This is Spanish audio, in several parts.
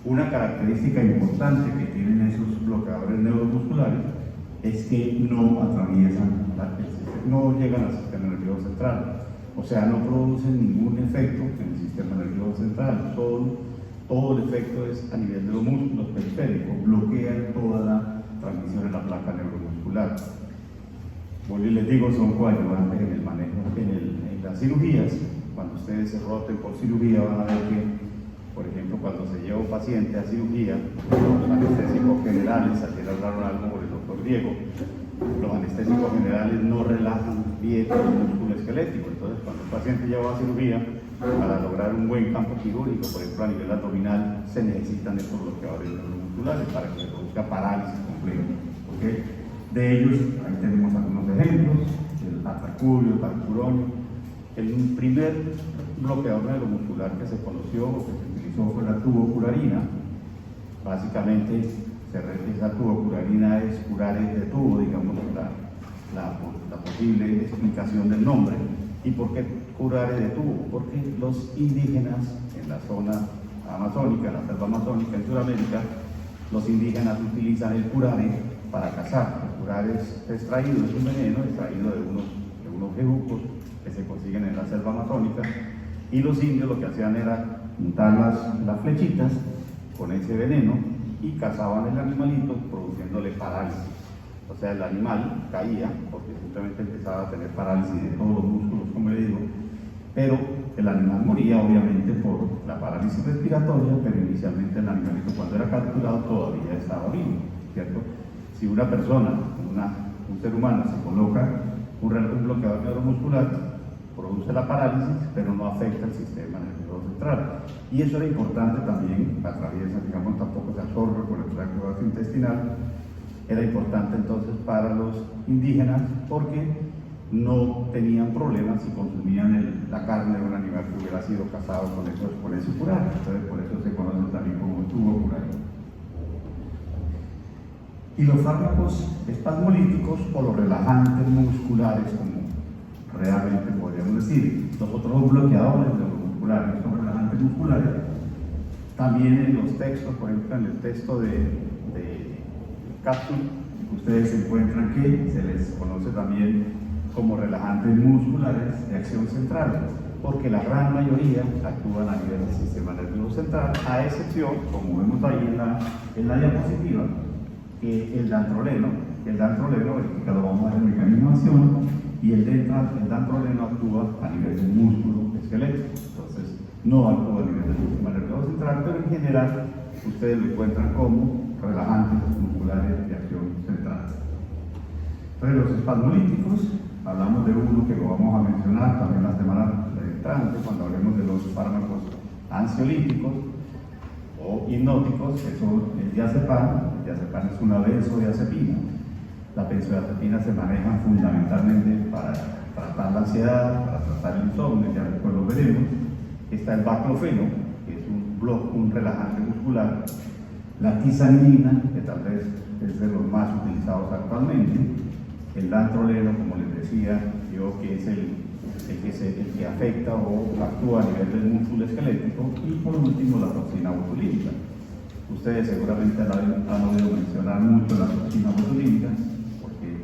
Una característica importante que tienen esos bloqueadores neuromusculares es que no atraviesan, no llegan al sistema nervioso central, o sea, no producen ningún efecto en el sistema nervioso central, todo el efecto es a nivel de los músculos periféricos, bloquean toda la transmisión en la placa neuromuscular. Bueno, y les digo, son coadyuvantes en el manejo, en las cirugías. Cuando ustedes se roten por cirugía van a ver que, por ejemplo, cuando se lleva un paciente a cirugía, los anestésicos generales, ayer hablaron algo por el doctor Diego, los anestésicos generales no relajan bien el músculo esquelético. Entonces, cuando el paciente lleva a cirugía, para lograr un buen campo quirúrgico, por ejemplo, a nivel abdominal, se necesitan estos bloqueadores neuromusculares para que se produzca parálisis completa. ¿Okay? De ellos, ahí tenemos algunos ejemplos, el atacurio, el parcuronio. El primer bloqueador neuromuscular que se conoció o que se utilizó fue la tubocurarina. Básicamente, esa tubocurarina es curare de tubo, digamos, la posible explicación del nombre. ¿Y por qué curare de tubo? Porque los indígenas en la zona amazónica, en la selva amazónica en Sudamérica, los indígenas utilizan el curare para cazar. El curare es extraído, es un veneno extraído de unos bejucos que se consiguen en la selva amazónica, y los indios lo que hacían era juntar las flechitas con ese veneno y cazaban el animalito produciéndole parálisis. O sea, el animal caía porque simplemente empezaba a tener parálisis de todos los músculos, como le digo, pero el animal moría obviamente por la parálisis respiratoria, pero inicialmente el animalito cuando era capturado todavía estaba vivo, ¿cierto? Si una persona, un ser humano se coloca un bloqueador neuromuscular, produce la parálisis, pero no afecta el sistema nervioso central. Y eso era importante también, atraviesa, digamos, tampoco se absorbe por el tracto gastrointestinal. Era importante entonces para los indígenas porque no tenían problemas si consumían la carne de un animal que hubiera sido cazado con ese curare. Entonces por eso se conoce también como tubo curare. Y los fármacos espasmolíticos o los relajantes musculares, como realmente podríamos decir, los otros bloqueadores neuromusculares, son relajantes musculares. También en los textos, por ejemplo en el texto de Capsule, ustedes encuentran que se les conoce también como relajantes musculares de acción central, porque la gran mayoría actúan a nivel del sistema nervioso central, a excepción, como vemos ahí en la diapositiva, que el dantroleno, que lo vamos a ver en mecanismo de acción, y el dantroleno actúa a nivel del músculo esquelético. Entonces, no actúa a nivel del sistema nervioso central, pero en general ustedes lo encuentran como relajantes musculares de acción central. Entonces, los espasmolíticos, hablamos de uno que lo vamos a mencionar también la semana entrante, cuando hablemos de los fármacos ansiolíticos o hipnóticos, que son el diazepam. El diazepam es una benzodiazepina. La benzodiazepina se maneja fundamentalmente para tratar la ansiedad, para tratar el insomnio, ya después lo veremos. Está el baclofeno, que es un relajante muscular. La tizanidina, que tal vez es de los más utilizados actualmente. El dantroleno, como les decía yo, que es el que afecta o actúa a nivel del músculo esquelético. Y por último, la toxina botulínica. Ustedes seguramente han oído mencionar mucho la toxina botulínica, porque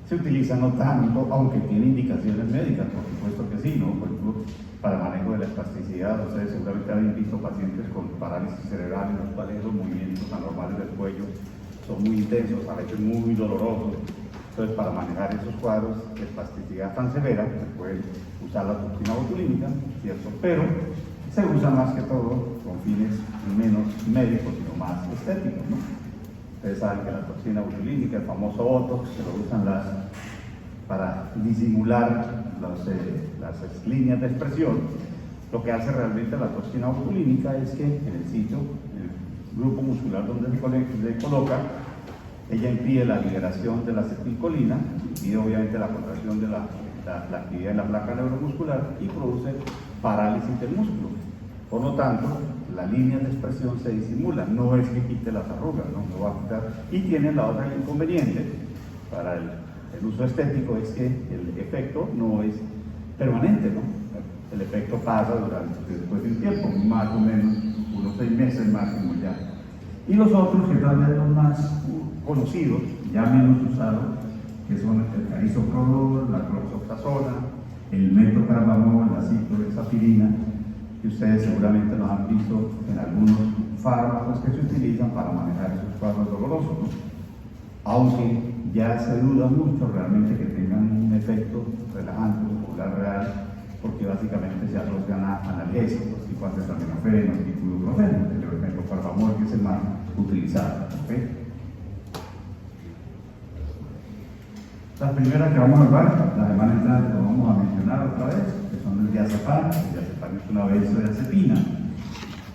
se utiliza no tanto, aunque tiene indicaciones médicas, por supuesto que sí, ¿no? Por ejemplo, para manejo de la espasticidad, ustedes seguramente han visto pacientes con parálisis cerebral en los cuales los movimientos anormales del cuello son muy intensos, a veces muy dolorosos. Entonces, para manejar esos cuadros de espasticidad tan severa, se puede usar la toxina botulínica, ¿cierto? Pero se usa más que todo con fines menos médicos, sino más estéticos, ¿no? Ustedes saben que la toxina botulínica, el famoso Botox, se lo usan para disimular las líneas de expresión. Lo que hace realmente la toxina botulínica es que en el sitio, en el grupo muscular donde se coloca, ella impide la liberación de la acetilcolina, impide obviamente la contracción de la actividad en la placa neuromuscular y produce parálisis del músculo. Por lo tanto, la línea de expresión se disimula, no es que quite las arrugas, no va a quitar. Y tiene la otra inconveniente para el uso estético, es que el efecto no es permanente, ¿no? El efecto pasa después de un tiempo, más o menos unos 6 meses máximo ya Y los otros, que tal vez los más conocidos, ya menos usados, que son el carisoprolol, la cloxoxazona, el metocarbamol, la ciclohexapirina, que ustedes seguramente los han visto en algunos fármacos que se utilizan para manejar esos cuadros dolorosos, ¿no? Aunque ya se duda mucho realmente que tengan un efecto relajante muscular real, porque básicamente se asocian a analgésicos, tipo acetaminofeno, tipo ibuprofeno, el metocarbamol, que es el más utilizado. ¿Okay? Las primeras que vamos a hablar, las demás entradas lo vamos a mencionar otra vez, que son el diazepam. El diazepam es una benzodiazepina.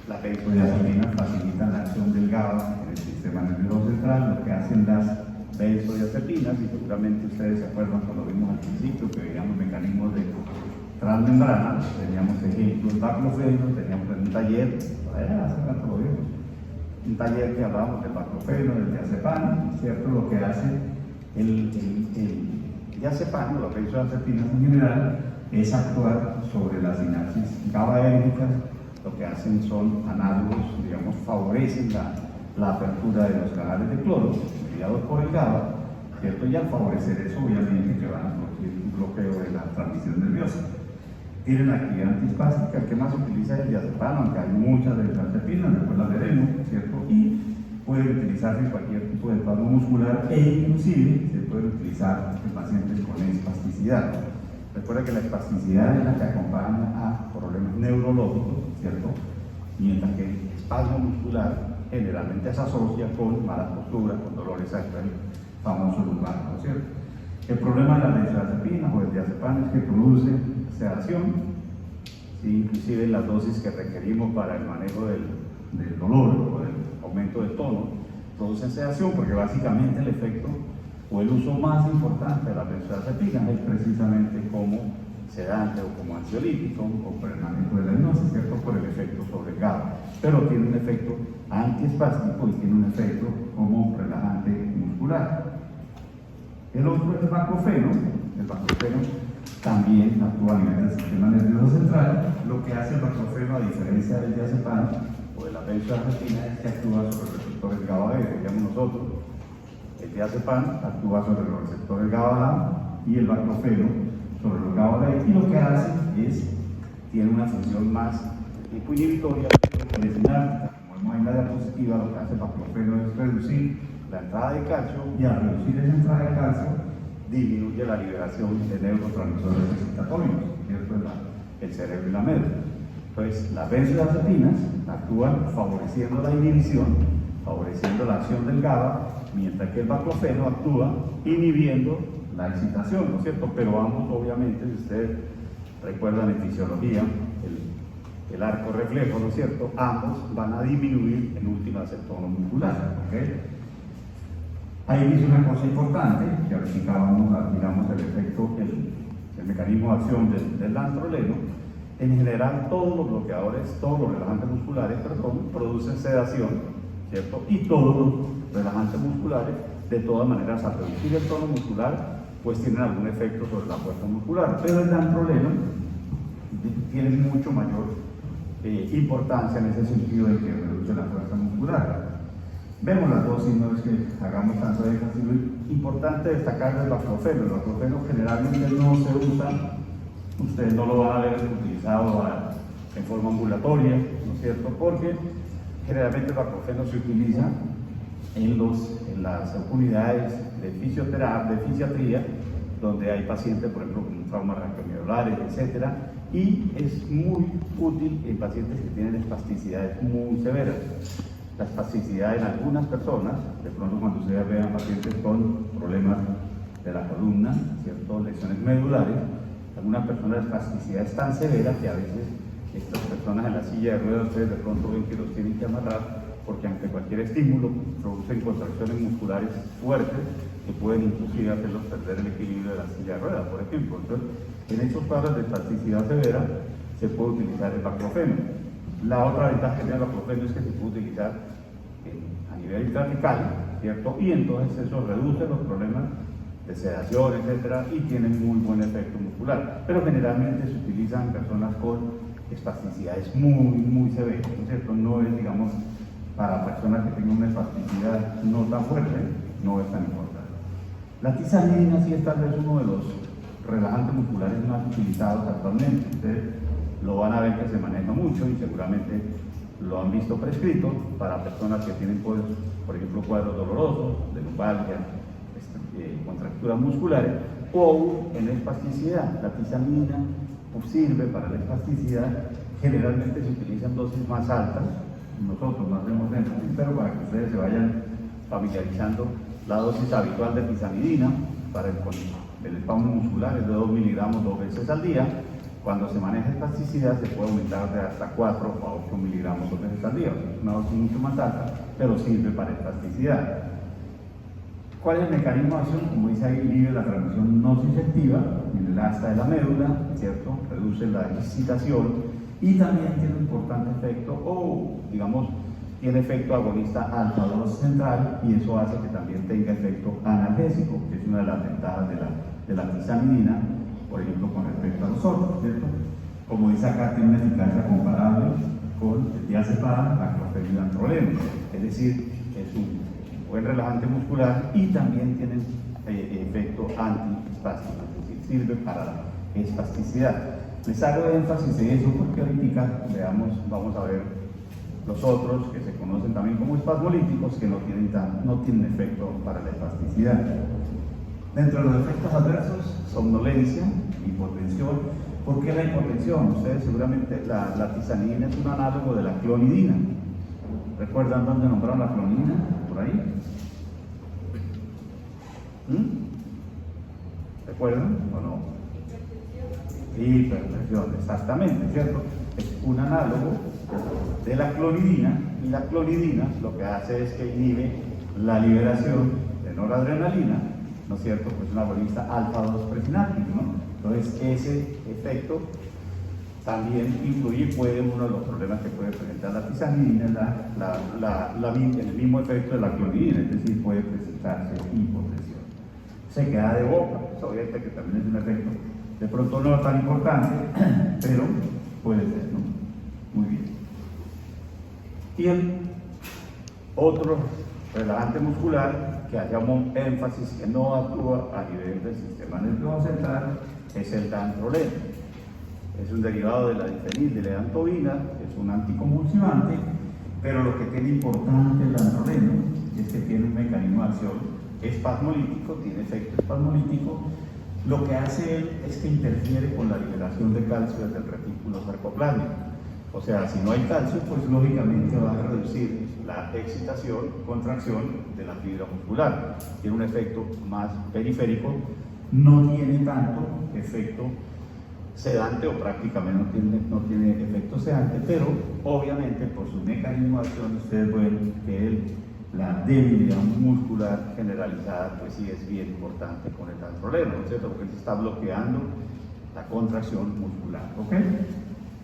Las benzodiazepinas facilitan la acción del GABA en el sistema nervioso central. Lo que hacen las benzodiazepinas, y seguramente ustedes se acuerdan cuando vimos al principio que veíamos mecanismos de transmembrana, teníamos ejemplos baclofeno, teníamos en un taller, un taller que hablábamos del baclofeno, del diazepam, ¿cierto? Lo que hace el diazepam, las benzodiazepinas en general, es actuar sobre las sinapsis GABAérgicas. Lo que hacen son análogos, digamos, favorecen la apertura de los canales de cloro mediados por el GABA, ¿cierto? Y al favorecer eso, obviamente, que van a producir un bloqueo de la transmisión nerviosa. Tienen actividad antiespástica. El que más utiliza es el diazepam, aunque hay muchas benzodiazepinas, después las veremos, ¿cierto? Y puede utilizarse en cualquier tipo de espasmo muscular, e inclusive se puede utilizar en pacientes con espasticidad. Recuerda que la espasticidad es la que acompaña a problemas neurológicos, ¿cierto? Mientras que el espasmo muscular generalmente se asocia con malas posturas, con dolores al famoso lumbar, ¿no es cierto? El problema de la benzodiazepina o el diazepam es que produce sedación, ¿sí? Inclusive las dosis que requerimos para el manejo del dolor o del aumento de tono producen sedación, porque básicamente el efecto o el uso más importante de la benzodiazepina es precisamente como sedante o como ansiolítico o por el manejo de la hipnosis, ¿cierto? Por el efecto sobre el GABA, pero tiene un efecto antiespástico y tiene un efecto como relajante muscular. El otro es el baclofeno. El baclofeno también actúa a nivel del sistema nervioso central. Lo que hace el baclofeno, a diferencia del diazepam o de la benzodiazepina, es que actúa sobre los receptores GABA, digamos nosotros. El diazepam actúa sobre los receptores GABA y el baclofeno sobre los GABA, y lo que hace es, tiene una función más tipo inhibitoria medicinal. Como vemos en la diapositiva, lo que hace el baclofeno es reducir la entrada de calcio, y al reducir esa entrada de calcio disminuye la liberación de neurotransmisores excitatónicos, ¿cierto? El cerebro y la médula. Entonces, las benzodiazepinas actúan favoreciendo la inhibición, favoreciendo la acción del GABA, mientras que el baclofeno actúa inhibiendo la excitación, ¿no es cierto? Pero ambos, obviamente, si ustedes recuerdan en fisiología, el arco reflejo, ¿no es cierto? Ambos van a disminuir en últimas el tono muscular, ¿ok? Ahí dice una cosa importante, que verificábamos, digamos, el efecto, el mecanismo de acción del dantroleno. En general, todos los bloqueadores, todos los relajantes musculares, producen sedación, ¿cierto? Y todos los relajantes musculares, de todas maneras, al reducir el tono muscular, pues tienen algún efecto sobre la fuerza muscular. Pero el dantroleno tiene mucho mayor importancia en ese sentido de que reduce la fuerza muscular. Vemos las dosis, no es que hagamos tanto énfasis. Importante destacar el baclofeno. El baclofeno generalmente no se usa, ustedes no lo van a ver utilizado en forma ambulatoria, ¿no es cierto? Porque generalmente el baclofeno se utiliza en las unidades de fisioterapia, de fisiatría, donde hay pacientes, por ejemplo, con traumas raquiomedulares, etc. Y es muy útil en pacientes que tienen espasticidades muy severas. La espasticidad en algunas personas, de pronto cuando ustedes vean pacientes con problemas de la columna, ¿cierto? Lesiones medulares, algunas personas la espasticidad es tan severa que a veces estas personas en la silla de ruedas, ustedes de pronto ven que los tienen que amarrar, porque ante cualquier estímulo producen contracciones musculares fuertes que pueden inclusive hacerlos perder el equilibrio de la silla de ruedas, por ejemplo. Entonces, en estos casos de espasticidad severa se puede utilizar el baclofeno. La otra ventaja que tiene el baclofeno es que se puede utilizar a nivel intratecal, ¿cierto? Y entonces eso reduce los problemas de sedación, etcétera, y tiene muy buen efecto muscular. Pero generalmente se utilizan en personas con espasticidades muy severas, ¿no es cierto? No es, digamos, para personas que tengan una espasticidad no tan fuerte, no es tan importante. La tizanidina sí es tal vez uno de los relajantes musculares más utilizados actualmente. Ustedes lo van a ver que se maneja mucho y seguramente lo han visto prescrito para personas que tienen, pues, por ejemplo, cuadros dolorosos, de lumbalgia, contracturas musculares o en espasticidad. La tizanidina sirve para la espasticidad. Generalmente se utilizan dosis más altas. Nosotros no hacemos énfasis, pero para que ustedes se vayan familiarizando, la dosis habitual de tizanidina para el espasmo muscular es de 2 miligramos 2 veces al día. Cuando se maneja espasticidad se puede aumentar de hasta 4 a 8 miligramos 2 veces al día. Es una dosis mucho más alta, pero sirve para espasticidad. ¿Cuál es el mecanismo de acción? Como dice ahí, inhibe la transmisión nociceptiva en el asta de la médula, ¿cierto? Reduce la excitación y también tiene un importante efecto, o digamos, tiene efecto agonista alfa 2 central, y eso hace que también tenga efecto analgésico, que es una de las ventajas de la tizanidina, por ejemplo, con respecto a los otros, ¿cierto? Como dice acá, tiene una eficacia comparable con el diazepam, aclofenac, es decir, es un buen relajante muscular y también tiene efecto antiespástico, es decir, sirve para la espasticidad. Les hago énfasis en eso porque ahorita vamos a ver los otros que se conocen también como espasmolíticos que no tienen efecto para la espasticidad. Dentro de los efectos adversos, somnolencia, hipotensión. ¿Por qué la hipotensión? Ustedes seguramente, la tizanidina es un análogo de la clonidina. ¿Recuerdan dónde nombraron la clonidina? ¿Por ahí? ¿Recuerdan o no? Hipertensión, exactamente, ¿cierto? Es un análogo de la clonidina, y la clonidina lo que hace es que inhibe la liberación de noradrenalina, ¿no es cierto? Pues una agonista alfa-2 presináptico, ¿no? Entonces ese efecto también influye, puede uno de los problemas que puede presentar la tizanidina, el mismo efecto de la clonidina, es decir, puede presentarse hipotensión. Sequedad de boca, es obviamente que también es un efecto de pronto no tan importante, pero puede ser, ¿no? Muy bien. Y el otro relajante muscular que hacemos énfasis que no actúa a nivel del sistema nervioso central es el dantroleno. Es un derivado de la difenildilenantobina, es un anticonvulsivante, pero lo que tiene importante el dantroleno es que tiene un mecanismo de acción espasmolítico, tiene efecto espasmolítico. Lo que hace él es que interfiere con la liberación de calcio desde el retículo sarcoplásmico. O sea, si no hay calcio, pues lógicamente va a reducir la excitación, contracción de la fibra muscular. Tiene un efecto más periférico, no tiene tanto efecto sedante, o prácticamente no tiene efecto sedante, pero obviamente por su mecanismo de acción ustedes ven que la debilidad muscular generalizada pues sí es bien importante con el dantroleno, ¿no es cierto? Porque él está bloqueando la contracción muscular, ¿ok?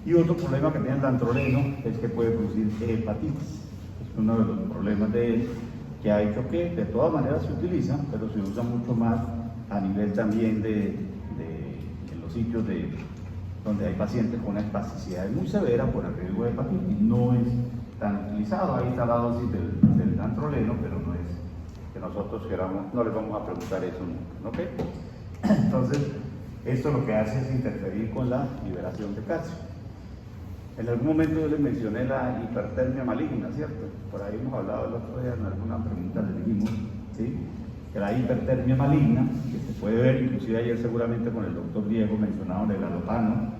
Y otro problema que tiene el dantroleno es que puede producir hepatitis. Es uno de los problemas de él, que ha hecho que de todas maneras se utiliza, pero se usa mucho más a nivel también en los sitios donde hay pacientes con una espasticidad muy severa por el riesgo de hepatitis. No es tan utilizado, ahí está la dosis del dantroleno, pero no es que nosotros queramos, no les vamos a preguntar eso nunca, ¿ok? Entonces, esto lo que hace es interferir con la liberación de calcio. En algún momento yo les mencioné la hipertermia maligna, ¿cierto? Por ahí hemos hablado el otro día, en alguna pregunta les dijimos, ¿sí? Que la hipertermia maligna, que se puede ver, inclusive ayer seguramente con el doctor Diego mencionado el alopano,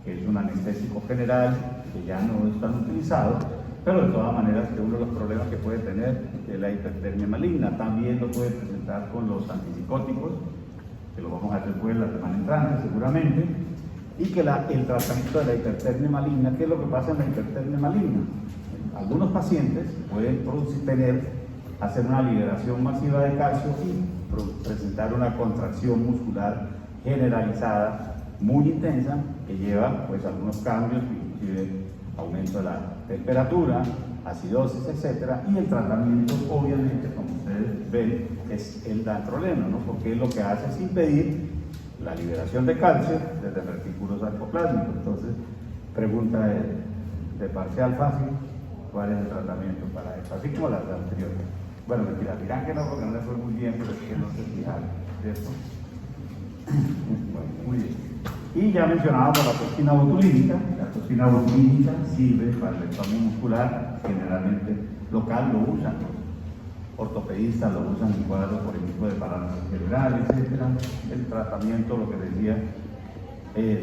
que es un anestésico general, que ya no es tan utilizado, pero de todas maneras que uno de los problemas que puede tener es la hipertermia maligna. También lo puede presentar con los antipsicóticos, que lo vamos a hacer pues la semana entrante seguramente, y que el tratamiento de la hipertermia maligna, ¿qué es lo que pasa en la hipertermia maligna? Algunos pacientes pueden hacer una liberación masiva de calcio y presentar una contracción muscular generalizada muy intensa que lleva pues algunos cambios, inclusive aumento de la temperatura, acidosis, etcétera, y el tratamiento obviamente, como ustedes ven, es el dantroleno, ¿no? Porque lo que hace es impedir la liberación de calcio desde el retículo sarcoplásmico. Entonces, pregunta de parcial fácil, cuál es el tratamiento para eso, así como las anteriores. Bueno, mentira, dirán que no, porque no les fue muy bien, pero es que no se fijaron, ¿cierto? Bueno, muy bien. Y ya mencionábamos la toxina botulínica. La toxina botulínica sirve para el espasmo muscular, generalmente local, lo usan los ortopedistas, lo usan en cuadros, por ejemplo, de parálisis cerebral, etc. El tratamiento, lo que decía,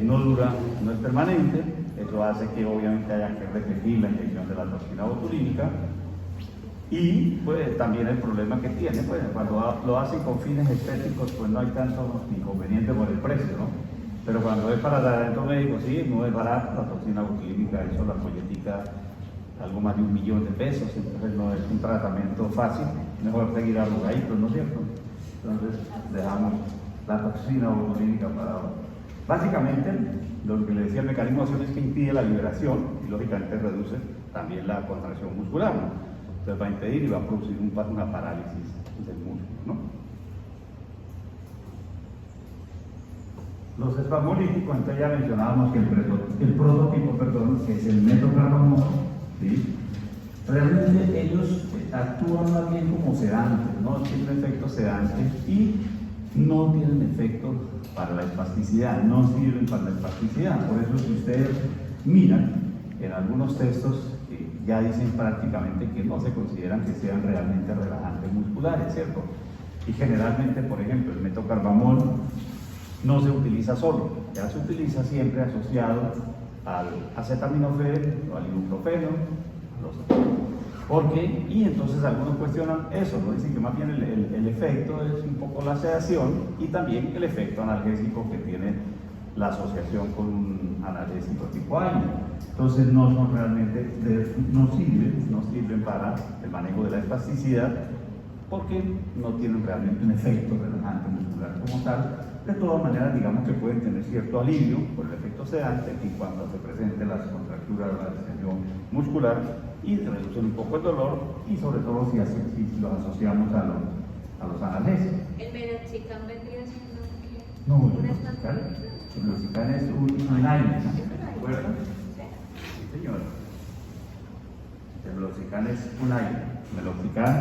no dura, no es permanente. Eso hace que obviamente haya que repetir la inyección de la toxina botulínica. Y pues también el problema que tiene, pues cuando lo hacen con fines estéticos, pues no hay tanto inconveniente por el precio, ¿no? Pero cuando es para tratamiento médico, sí, no es barato la toxina botulínica, eso la folletica algo más de $1 millón, entonces no es un tratamiento fácil, mejor seguir arrugaditos, ¿no es cierto? Entonces dejamos la toxina botulínica para ahora. Básicamente, lo que le decía, el mecanismo de acción es que impide la liberación y lógicamente reduce también la contracción muscular, ¿no? Entonces va a impedir y va a producir una parálisis del músculo, ¿no? Los espasmolíticos, entonces ya mencionábamos que el prototipo, que es el metoprolol, ¿sí? Realmente ellos actúan más bien como sedantes, no tienen efectos sedantes y no tienen efectos para la espasticidad, no sirven para la espasticidad. Por eso, si ustedes miran en algunos textos, ya dicen prácticamente que no se consideran que sean realmente relajantes musculares, ¿cierto? Y generalmente, por ejemplo, el metocarbamol no se utiliza solo, ya se utiliza siempre asociado al acetaminofén o al ibuprofeno, porque, y entonces algunos cuestionan eso, ¿no? Dicen que más bien el efecto es un poco la sedación y también el efecto analgésico que tiene la asociación con un analgésico tipo A. Entonces no son realmente, no sirven para el manejo de la espasticidad porque no tienen realmente un efecto relajante muscular como tal. De todas maneras, digamos que pueden tener cierto alivio por el efecto sedante en cuanto se presenten las contracturas de la distensión muscular y reducen un poco el dolor y sobre todo si los asociamos a los analgésicos. ¿El meloxicam vendría siendo no, un el meloxicam es un aire, ¿no? ¿Se acuerdan? Sí, señora. El meloxicam es un aire. El meloxicam,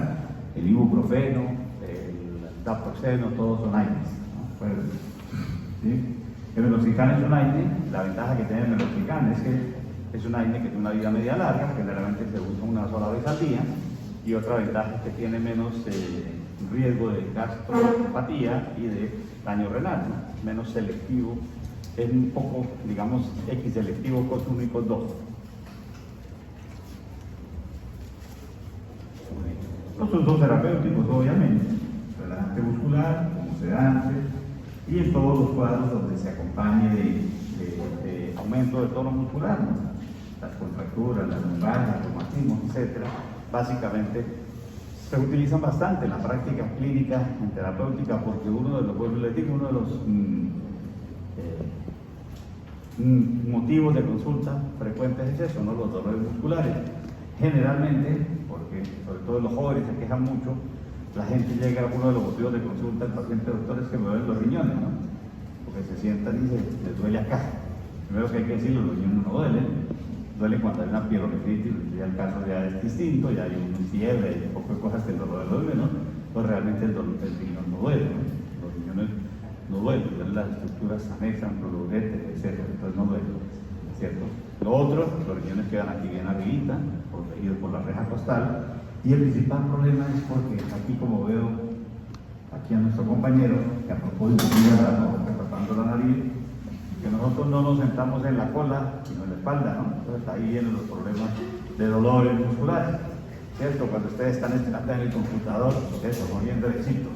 el ibuprofeno, el naproxeno, todos son aires, ¿no? ¿Sí? El meloxicam es un aire. La ventaja que tiene el meloxicam es que es un aire que tiene una vida media larga, generalmente se usa una sola vez al día, y otra ventaja es que tiene menos riesgo de gastropatía y de daño renal, ¿no? Menos selectivo, es un poco, digamos, X selectivo COX 1 y COX 2. Los usos terapéuticos, obviamente, relajante muscular, como sedante, y en todos los cuadros donde se acompañe de aumento de tono muscular, ¿no? Las contracturas, las lumbares, los reumatismos, etc. Básicamente se utilizan bastante en la práctica clínica, en terapéutica, porque uno de los motivos de consulta frecuentes es eso, ¿no? Los dolores musculares. Generalmente, porque sobre todo los jóvenes se quejan mucho, la gente llega a uno de los motivos de consulta del paciente doctor es que me duelen los riñones, ¿no? Porque se sientan y les duele acá. Primero que hay que decirlo, los riñones no duelen cuando hay una pielonefritis, ya el caso ya es distinto, ya hay una fiebre, hay un poco de cosas que el dolor duele, ¿no? Pues realmente el dolor del riñón no duele, ¿no? Los riñones no duelen las estructuras anexas, proluretes, etc. Entonces no duelen, ¿cierto? Lo otro, los riñones quedan aquí bien arribita, protegidos por la reja costal, y el principal problema es porque aquí, como veo aquí a nuestro compañero, que a propósito tapando la nariz, que nosotros no nos sentamos en la cola, sino en la espalda, ¿no? Entonces ahí vienen los problemas de dolores musculares, ¿cierto? Cuando ustedes están en el computador, eso, poniendo éxito.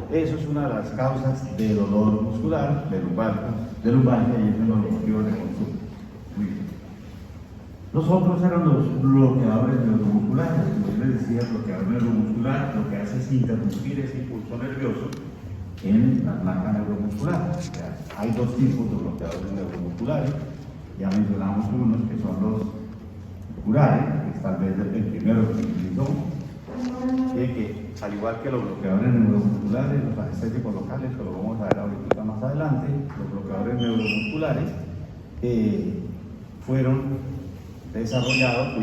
Eso es una de las causas de dolor muscular, de lumbalgia, y es uno de los motivos de consulta. Muy bien. Los otros eran los bloqueadores neuromusculares. Como yo les decía, el bloqueador neuromuscular lo que hace es interrumpir ese impulso nervioso en la placa neuromuscular. O sea, hay dos tipos de bloqueadores neuromusculares. Ya mencionamos unos que son los curare, que es tal vez el primero que se utilizó, que al igual que los bloqueadores neuromusculares, los anestésicos locales, que lo vamos a ver ahorita más adelante, los bloqueadores neuromusculares fueron desarrollados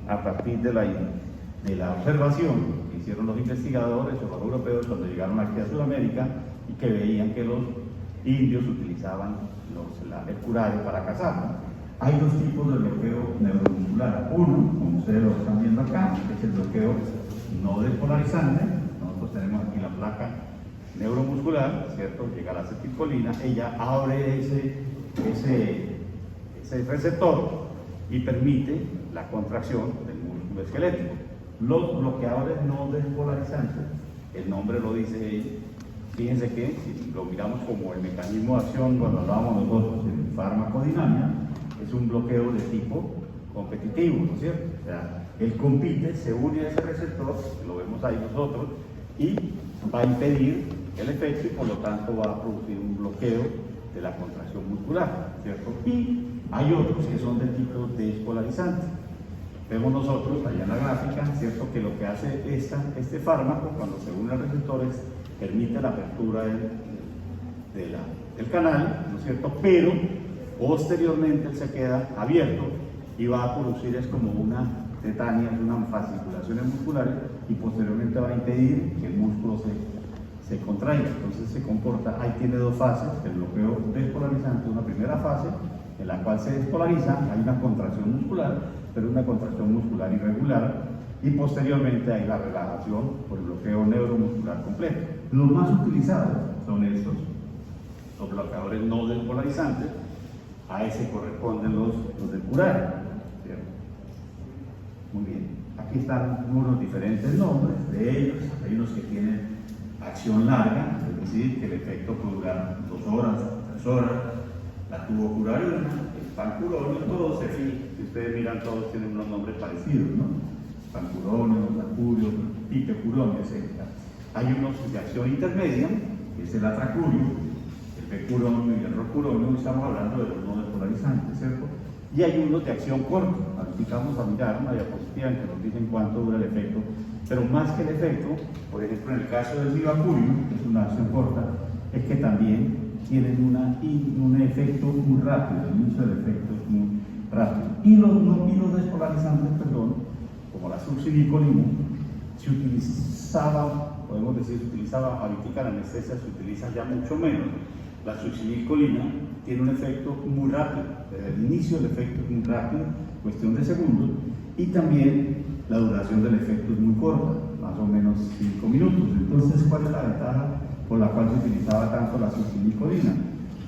a partir de la observación que hicieron los investigadores o los europeos cuando llegaron aquí a Sudamérica y que veían que los indios utilizaban el curare para cazar, ¿no? Hay dos tipos de bloqueo neuromuscular. Uno, como ustedes lo están viendo acá, es el bloqueo no despolarizante. Nosotros tenemos aquí la placa neuromuscular, ¿cierto? Llega la acetilcolina, ella abre ese receptor y permite la contracción del músculo esquelético. Los bloqueadores no despolarizantes, el nombre lo dice, fíjense que si lo miramos como el mecanismo de acción cuando hablábamos nosotros en farmacodinámica, es un bloqueo de tipo competitivo, ¿no es cierto? O sea, él compite, se une a ese receptor, lo vemos ahí nosotros, y va a impedir el efecto y por lo tanto va a producir un bloqueo de la contracción muscular, ¿cierto? Y hay otros que son de tipo despolarizante. Vemos nosotros allá en la gráfica, ¿cierto? Que lo que hace este fármaco cuando se une al receptor es permite la apertura del canal, ¿no es cierto? Pero posteriormente él se queda abierto y va a producir es como una tetania, unas fasciculaciones musculares y posteriormente va a impedir que el músculo se contraiga. Entonces se comporta, ahí tiene dos fases, el bloqueo despolarizante, una primera fase en la cual se despolariza, hay una contracción muscular, pero una contracción muscular irregular, y posteriormente hay la relajación por el bloqueo neuromuscular completo. Los más utilizados son estos, los bloqueadores no despolarizantes. A ese corresponden los del curare, ¿cierto? Muy bien, aquí están unos diferentes nombres de ellos. Hay unos que tienen acción larga, es decir, que el efecto puede durar 2 horas, 3 horas. La tubocurarina, el pancuronio, todos, si ustedes miran, todos tienen unos nombres parecidos, ¿no? Pancuronio, lacurio, pipecuronio, etc. Hay unos de acción intermedia, que es el atracurio, el pecuronio y el rocuronio, estamos hablando de los no despolarizantes, ¿cierto? Y hay unos de acción corta. Aquí vamos a mirar una diapositiva en que nos dicen cuánto dura el efecto, pero más que el efecto, por ejemplo, en el caso del vivacurio, que es una acción corta, es que también tienen un efecto muy rápido, el inicio del efecto es muy rápido. Y los despolarizantes, como la succinilcolina, se utilizaba, podemos decir, se utilizaba ahorita la anestesia, se utiliza ya mucho menos. La succinilcolina tiene un efecto muy rápido, desde el inicio el efecto es muy rápido, cuestión de segundos, y también la duración del efecto es muy corta, más o menos 5 minutos. Entonces, ¿cuál es la ventaja por la cual se utilizaba tanto la succinilcolina?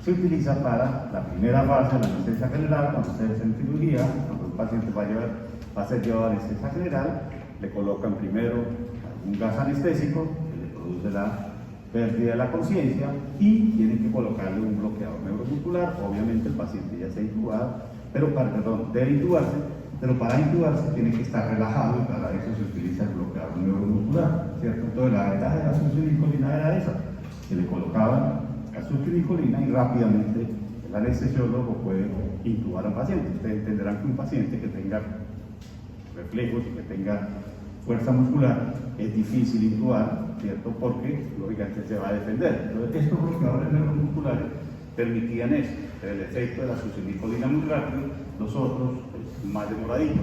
Se utiliza para la primera fase de la anestesia general, cuando se hace en cirugía, cuando el paciente va a ser llevado a anestesia general, le colocan primero un gas anestésico que le produce la pérdida de la conciencia y tienen que colocarle un bloqueador neuromuscular. Obviamente el paciente ya se ha intubado, debe intubarse, pero para intubarse tiene que estar relajado y para eso se utiliza el bloqueador neuromuscular, ¿cierto? Entonces la ventaja de la succinilcolina era esa, que le colocaban la succinilcolina y rápidamente el anestesiólogo puede intubar al paciente. Ustedes entenderán que un paciente que tenga reflejos y que tenga fuerza muscular es difícil intubar, ¿cierto? Porque lógicamente se va a defender. Entonces estos bloqueadores neuromusculares permitían eso, el efecto de la succinilcolina muy rápido, los otros pues, más demoraditos.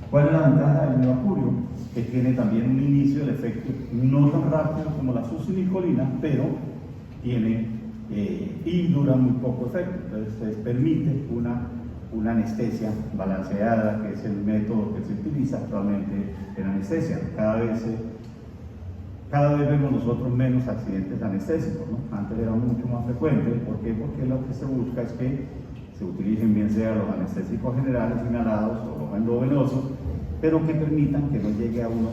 ¿Cuál es la ventaja del vivacurio? Que tiene también un inicio del efecto no tan rápido como la succinilcolina, pero tiene y dura muy poco efecto. Entonces permite una anestesia balanceada, que es el método que se utiliza actualmente en anestesia. Cada vez vemos nosotros menos accidentes anestésicos, ¿no? Antes era mucho más frecuente. ¿Por qué? Porque lo que se busca es que se utilicen bien sea los anestésicos generales inhalados o los endovenosos, pero que permitan que no llegue a unos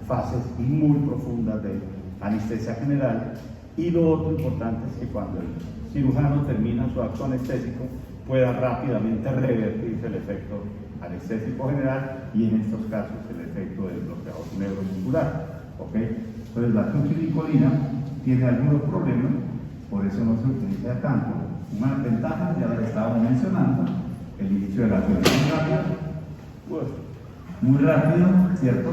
fases muy profundas de anestesia general. Y lo otro importante es que cuando el cirujano termina su acto anestésico pueda rápidamente revertirse el efecto anestésico general y en estos casos el efecto del bloqueador neuromuscular. ¿Okay? Entonces la succinilcolina tiene algunos problemas, por eso no se utiliza tanto. Una ventaja, ya la estábamos mencionando, el inicio de la acción es muy rápido, ¿cierto?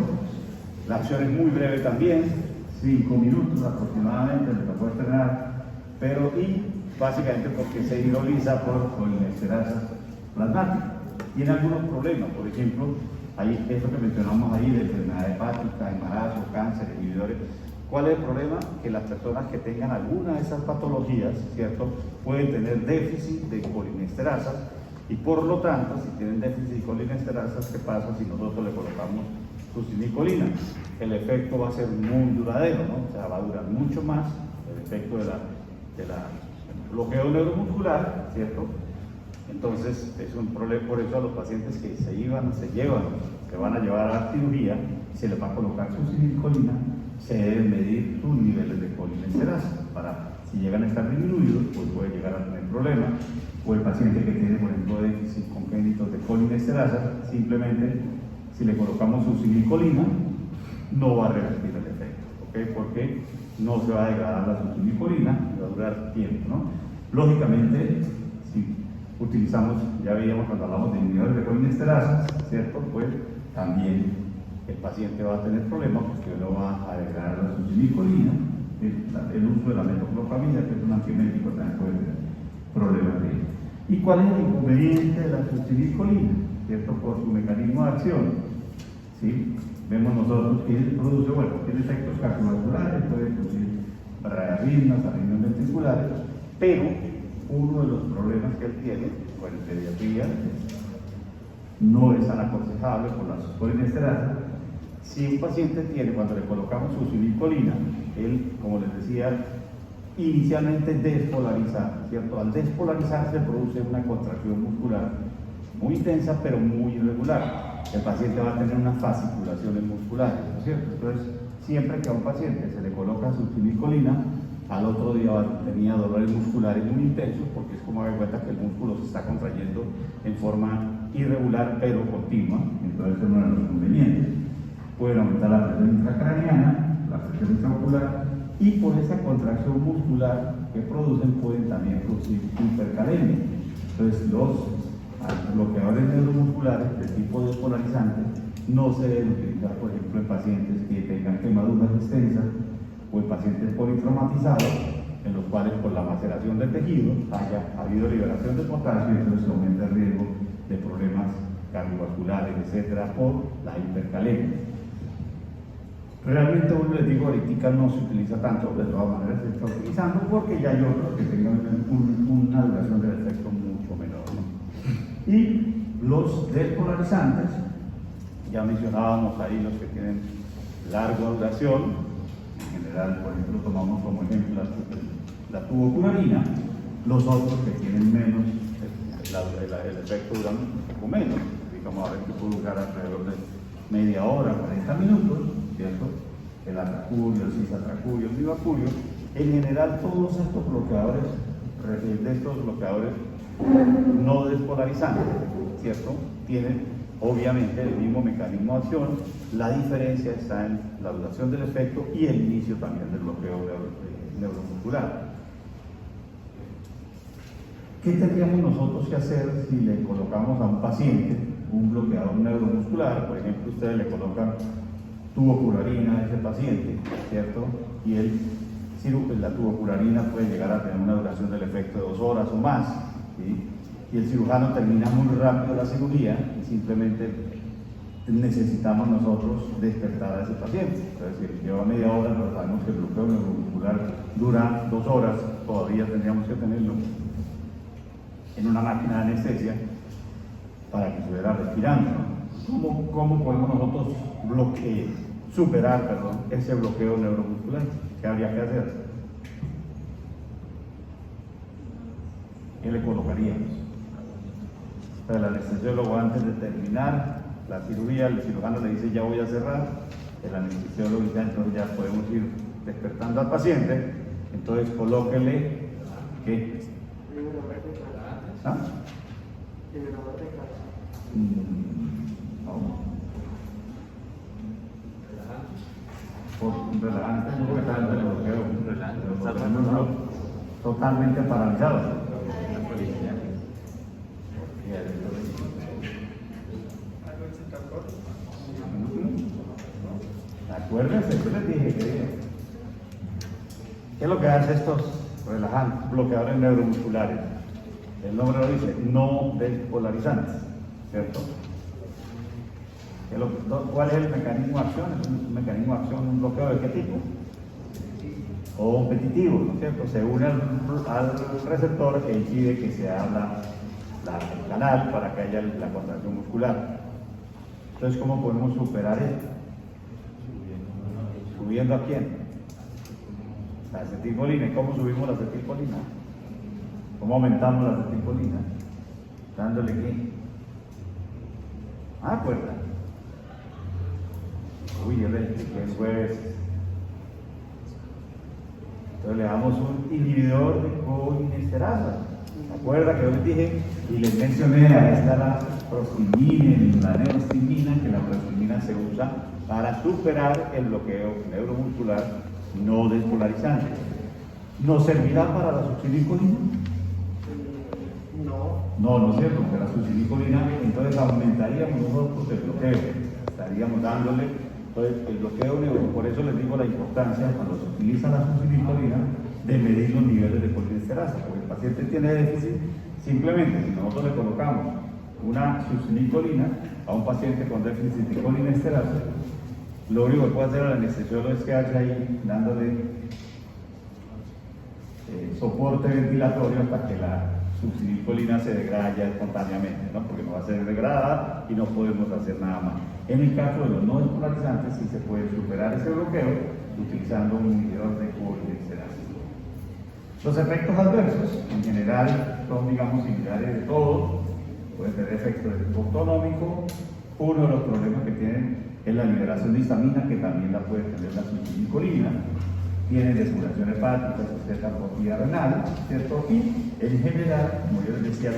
La acción es muy breve también, 5 minutos aproximadamente, se puede estrenar, pero y básicamente porque se hidroliza por colinesterosa plasmática. tiene algunos problemas. Por ejemplo, hay eso que mencionamos ahí de enfermedad hepática, embarazo, cáncer, inhibidores. ¿Cuál es el problema? Que las personas que tengan alguna de esas patologías, ¿cierto?, pueden tener déficit de colinesterasas y por lo tanto, si tienen déficit de colinesterasas, ¿qué pasa si nosotros le colocamos succinilcolina? El efecto va a ser muy duradero, ¿no? O sea, va a durar mucho más el efecto del bloqueo neuromuscular, ¿cierto? Entonces, es un problema, por eso a los pacientes que se van a llevar a la cirugía, se les va a colocar succinilcolina, se deben medir sus niveles de colinesterasa para, si llegan a estar disminuidos, pues puede llegar a tener problemas. O el paciente que tiene, por ejemplo, déficit congénito de colinesterasa, simplemente si le colocamos succinilcolina, no va a revertir el efecto, ¿ok? Porque no se va a degradar la succinilcolina y va a durar tiempo, ¿no? Lógicamente, si utilizamos, ya veíamos cuando hablamos de inhibidores de colinesterasa, ¿cierto? Pues también el paciente va a tener problemas porque no va a degradar la succinilcolina. El uso de la metoclopramida, que es un antiemético, también puede tener problemas de ello. ¿Y cuál es el inconveniente de la succinilcolina? ¿Cierto? Por su mecanismo de acción, ¿sí? Vemos nosotros que produce, bueno, tiene efectos cardiovasculares, puede producir arritmias ventriculares, pero uno de los problemas que él tiene, bueno, en pediatría, no es tan aconsejable por las colinesterasas. Si un paciente tiene, cuando le colocamos succinilcolina, él, como les decía, inicialmente despolariza, ¿cierto? Al despolarizar se produce una contracción muscular muy intensa, pero muy irregular. El paciente va a tener unas fasciculaciones musculares, ¿no es cierto? Entonces, siempre que a un paciente se le coloca succinilcolina, al otro día tenía dolores musculares muy intensos, porque es como dar cuenta que el músculo se está contrayendo en forma irregular, pero continua. Entonces, es uno de los inconvenientes. Pueden aumentar la presión intracraneana, la presión intraocular, y por esa contracción muscular que producen pueden también producir hipercalemia. Entonces, los bloqueadores neuromusculares de tipo despolarizante no se deben utilizar, por ejemplo, en pacientes que tengan quemaduras extensas o en pacientes politraumatizados, en los cuales por la maceración del tejido haya habido liberación de potasio y entonces se aumenta el riesgo de problemas cardiovasculares, etcétera, por la hipercalemia. Realmente, les digo, ahorita no se utiliza tanto, de todas maneras se está utilizando porque ya hay otros que tengan una duración del efecto mucho menor, ¿no? Y los despolarizantes, ya mencionábamos ahí los que tienen larga duración, en general, por ejemplo, tomamos como ejemplo la tubocurarina, los otros que tienen menos, el efecto dura un poco menos, digamos, a ver que puede durar alrededor de media hora, 40 minutos, ¿cierto? El atracurio, el cisatracurio, el vivacurio. En general, todos estos bloqueadores, no despolarizantes, ¿cierto?, tienen obviamente el mismo mecanismo de acción. La diferencia está en la duración del efecto y el inicio también del bloqueo neuromuscular. ¿Qué tendríamos nosotros que hacer si le colocamos a un paciente un bloqueador neuromuscular? Por ejemplo, ustedes le colocan tubocurarina a ese paciente, ¿cierto? Y la tubocurarina puede llegar a tener una duración del efecto de 2 horas o más, ¿sí? Y el cirujano termina muy rápido la cirugía y simplemente necesitamos nosotros despertar a ese paciente. Entonces, si lleva media hora, pero sabemos que el bloqueo neuromuscular dura 2 horas, todavía tendríamos que tenerlo en una máquina de anestesia para que estuviera respirando, ¿no? ¿Cómo podemos nosotros superar ese bloqueo neuromuscular? ¿Qué habría que hacer? ¿Qué le colocaríamos? El anestesiólogo, antes de terminar la cirugía, el cirujano le dice: ya voy a cerrar. El anestesiólogo dice: entonces ya podemos ir despertando al paciente. Entonces colóquele ¿qué? ¿Ah? No. Por relajante, no porque está en el bloqueo, relajante, totalmente paralizado. Acuérdense, yo les dije ¿qué es lo que hace estos relajantes, bloqueadores neuromusculares? El nombre lo dice, no despolarizantes. ¿cierto? ¿Cuál es el mecanismo de acción? Es un mecanismo de acción, un bloqueo de qué tipo? Competitivo, ¿no es cierto? Se une al receptor que impide que se abra el canal para que haya la contracción muscular. Entonces, ¿cómo podemos superar esto? ¿Subiendo a quién? La acetilcolina. ¿Y cómo subimos la acetilcolina? ¿Cómo aumentamos la acetilcolina? Dándole qué? Cuerda. Uy, yo le expliqué el jueves. Entonces le damos un inhibidor de colinesterasa. ¿Se acuerda que yo les dije y les mencioné? Ahí está la prostimina y la neostimina, que la prostimina se usa para superar el bloqueo neuromuscular no despolarizante. ¿Nos servirá para la succinilcolina? No es cierto, porque la succinilcolina entonces aumentaríamos nosotros el bloqueo, estaríamos dándole entonces el bloqueo neuro. Por eso les digo la importancia cuando se utiliza la succinilcolina de medir los niveles de colinesterasa, porque el paciente tiene déficit. Simplemente si nosotros le colocamos una succinilcolina a un paciente con déficit de colinesterasa, lo único que puede hacer el anestesiólogo es quedarse ahí dándole soporte ventilatorio hasta que la succinilcolina se degrada ya espontáneamente, ¿no? Porque no va a ser degradada y no podemos hacer nada más. En el caso de los no despolarizantes, sí se puede superar ese bloqueo utilizando un inhibidor de colinesterasa. Los efectos adversos, en general, son, digamos, similares de todos. Pueden tener efectos de tipo autonómico. Uno de los problemas que tienen es la liberación de histamina, que también la puede tener la succinilcolina. Tienen descuración hepática, suceta por vía renal, ¿cierto? Y en general, como yo les decía,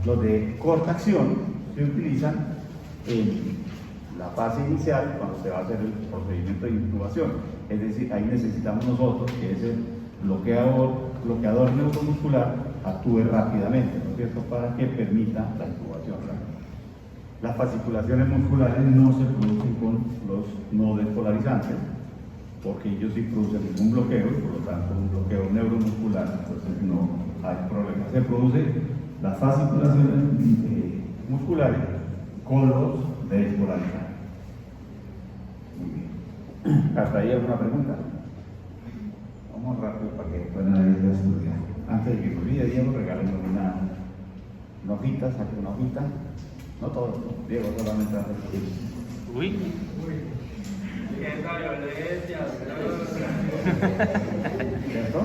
los de corta acción se utilizan en la fase inicial cuando se va a hacer el procedimiento de intubación. Es decir, ahí necesitamos nosotros que ese bloqueador neuromuscular actúe rápidamente, ¿no es cierto?, para que permita la intubación rápida. Las fasciculaciones musculares no se producen con los no despolarizantes, porque ellos sí producen ningún bloqueo y por lo tanto un bloqueo neuromuscular, entonces no hay problema. Se producen las fasciculaciones musculares con los despolarizantes. Muy bien. ¿Hasta ahí alguna pregunta? Vamos rápido para que puedan ir a estudiar. Antes de que me olvide, Diego, regálenme una hojita, saque una hojita. No todo, no. Diego solamente hace el Uy. ¿cierto?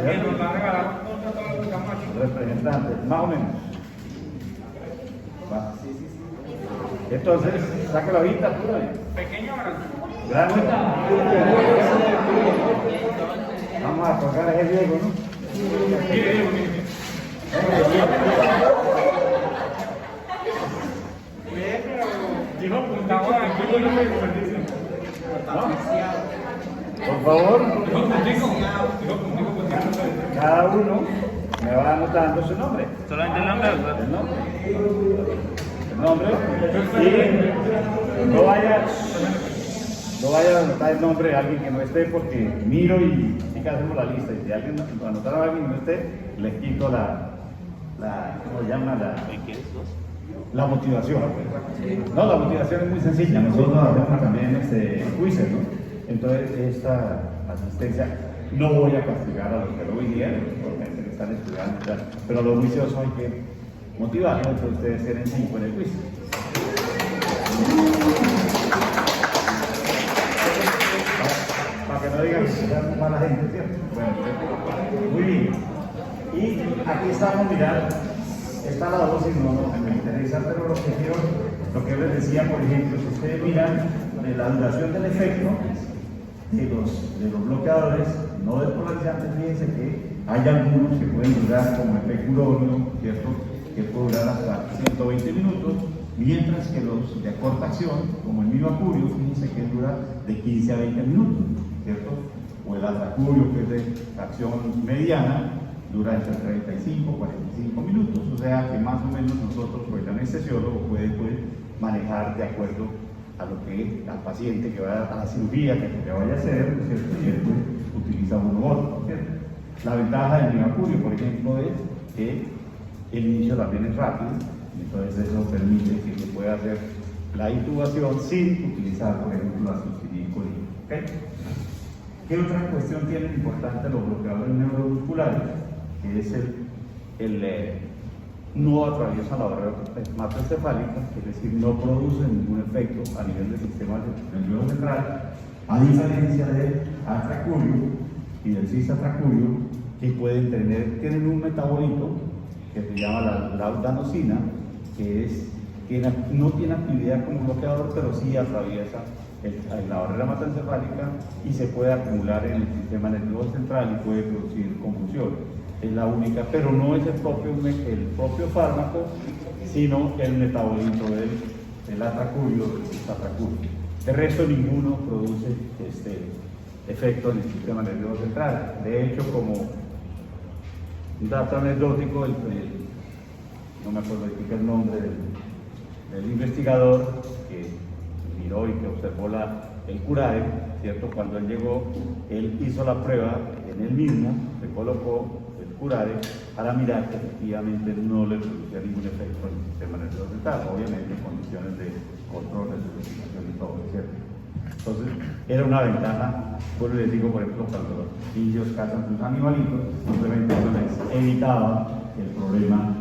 Que nos va a regalar todos los Camacho. Representantes, más o menos. Va. Entonces, saca la hojita, pura. Pequeño o Grande. Vamos a tocar a ese Diego, ¿no? Dijo apuntado aquí, no me desperdicio. Por favor, Dijo puntico. cada uno me va anotando su nombre. Solamente el nombre, ¿verdad? El nombre. Y no vaya a anotar el nombre de alguien que no esté, porque miro y sí que hacemos la lista. Y si alguien anotar a alguien que no esté, les quito ¿cómo se llama? La motivación. No, la motivación es muy sencilla. Nosotros hacemos también quizzes, ¿no? Entonces, esta asistencia, no voy a castigar a los que lo vinieron, porque están estudiando, pero a los juiciosos hay que motivarlos, entonces ustedes tienen 5 en el quiz. Para que no digan que sean mala gente, ¿cierto? Bueno, muy bien. Y aquí estamos mirando. Está la dosis, no me interesa, pero lo que yo les decía, por ejemplo, si ustedes miran la duración del efecto de los bloqueadores no despolarizantes, fíjense que hay algunos que pueden durar, como el pecuronio, ¿cierto?, que puede durar hasta 120 minutos, mientras que los de corta acción, como el mivacurio, fíjense que dura de 15 a 20 minutos, ¿cierto? O el atracurio, que es de acción mediana, dura entre 35 y 45 minutos, o sea que más o menos nosotros, pues el anestesiólogo puede manejar de acuerdo a lo que al paciente que va a la cirugía que vaya a hacer, ¿cierto? Y él pues, utiliza uno u otro, ¿cierto? La ventaja del mivacurio, por ejemplo, es que el inicio también es rápido, Entonces eso permite que se pueda hacer la intubación sin utilizar, por ejemplo, ácido clínico. ¿Okay? ¿Qué otra cuestión tiene importante los bloqueadores neuromusculares? Que es no atraviesan la barrera hematoencefálica, es decir, no producen ningún efecto a nivel del sistema nervioso central, a diferencia del atracurio y del cisatracurio, que tienen un metabolito que se llama la laudanosina, que no tiene actividad como bloqueador, pero sí atraviesa la barrera hematoencefálica y se puede acumular en el sistema nervioso central y puede producir convulsiones. Es la única, pero no es el propio fármaco, sino el metabolito del atracurio, del cisatracurio. De resto, ninguno produce efecto en el sistema nervioso central. De hecho, como un dato anecdótico, no me acuerdo el nombre del investigador que miró y que observó el curare, ¿cierto? Cuando él llegó, él hizo la prueba en él mismo, se colocó el curare para mirar que efectivamente no le producía ningún efecto en el sistema nervioso central, obviamente en condiciones de control de su respiración y todo, ¿cierto? Entonces, era una ventaja. Bueno, les digo, por ejemplo, cuando los indios cazan sus animalitos, simplemente eso les evitaba el problema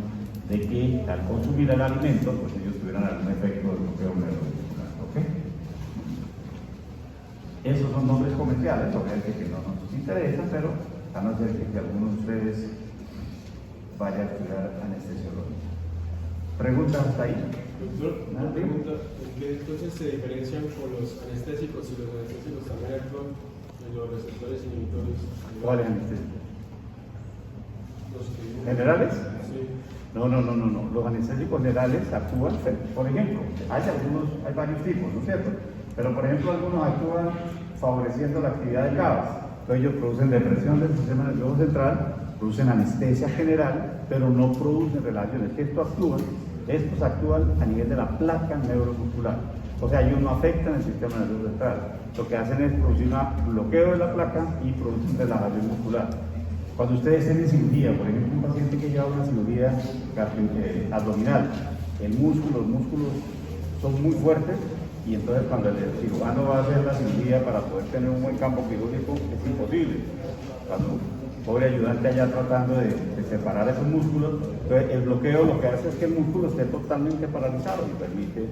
de que al consumir el alimento, pues ellos tuvieran algún efecto de bloqueo neuromuscular. ¿Ok? Esos son nombres comerciales, obviamente que no nos interesa, pero a no ser que algunos de ustedes vayan a estudiar anestesiología. ¿Preguntas hasta ahí? Doctor, una pregunta. ¿En qué entonces se diferencian con los anestésicos y los anestésicos también actúan en los receptores inhibitores? ¿Cuáles anestésicos? Los que... ¿Generales? Sí. No. Los anestésicos generales actúan, por ejemplo, hay varios tipos, ¿no es cierto? Pero por ejemplo, algunos actúan favoreciendo la actividad del GABA. Entonces ellos producen depresión del sistema nervioso central, producen anestesia general, pero no producen relaciones. Estos actúan a nivel de la placa neuromuscular. O sea, ellos no afectan el sistema nervioso central. Lo que hacen es producir un bloqueo de la placa y producen relajación muscular. Cuando ustedes tienen cirugía, por ejemplo, un paciente que lleva una cirugía abdominal, los músculos son muy fuertes y entonces cuando el cirujano va a hacer la cirugía para poder tener un buen campo quirúrgico es imposible. Cuando el pobre ayudante allá tratando de separar esos músculos, entonces el bloqueo lo que hace es que el músculo esté totalmente paralizado y permite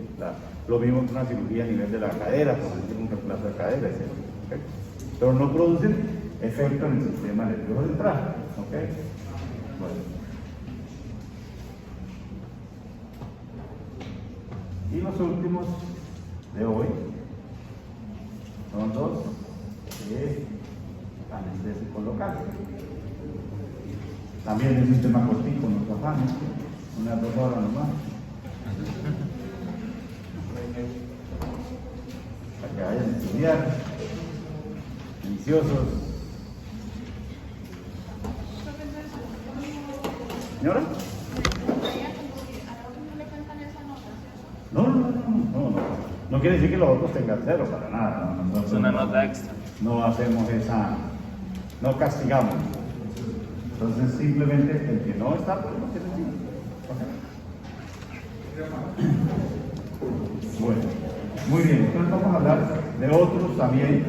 lo mismo que una cirugía a nivel de la cadera, por decir un reemplazo de cadera, etc. ¿Okay? Pero no producen efecto en el sistema nervioso central. ¿Ok? Bueno. Y los últimos de hoy son dos anestésicos locales. También es un tema cortico, no se afanen, unas 2 horas nomás. Para que vayan a estudiar, deliciosos. ¿Señora? No quiere decir que los otros tengan 0, para nada. Es una nota extra. No hacemos no castigamos. Entonces simplemente el que no está, pues no tiene sentido. Bueno, muy bien. Entonces vamos a hablar de otros también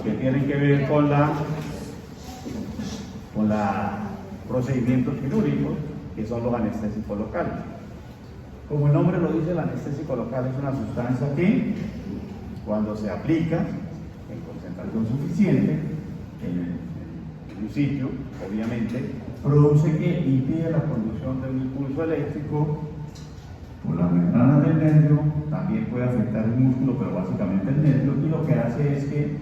que tienen que ver con procedimientos quirúrgicos, que son los anestésicos locales. Como el nombre lo dice, el anestésico local es una sustancia que, cuando se aplica en concentración suficiente, en un sitio, obviamente, produce que impide la conducción de un impulso eléctrico por las membranas del nervio, también puede afectar el músculo, pero básicamente el nervio, y lo que hace es que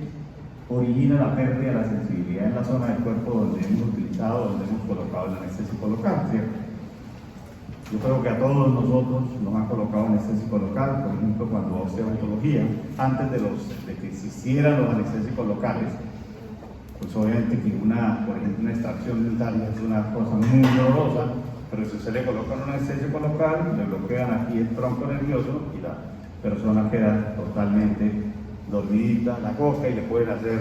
origina la pérdida de la sensibilidad en la zona del cuerpo donde donde hemos colocado el anestésico local, ¿cierto? Yo creo que a todos nosotros nos han colocado anestésico local, por ejemplo, cuando osteontología, antes de que existieran los anestésicos locales, pues obviamente que por ejemplo, una extracción dental es una cosa muy dolorosa, pero si usted le coloca un anestésico local, le bloquean aquí el tronco nervioso y la persona queda totalmente dormidita, la coja y le pueden hacer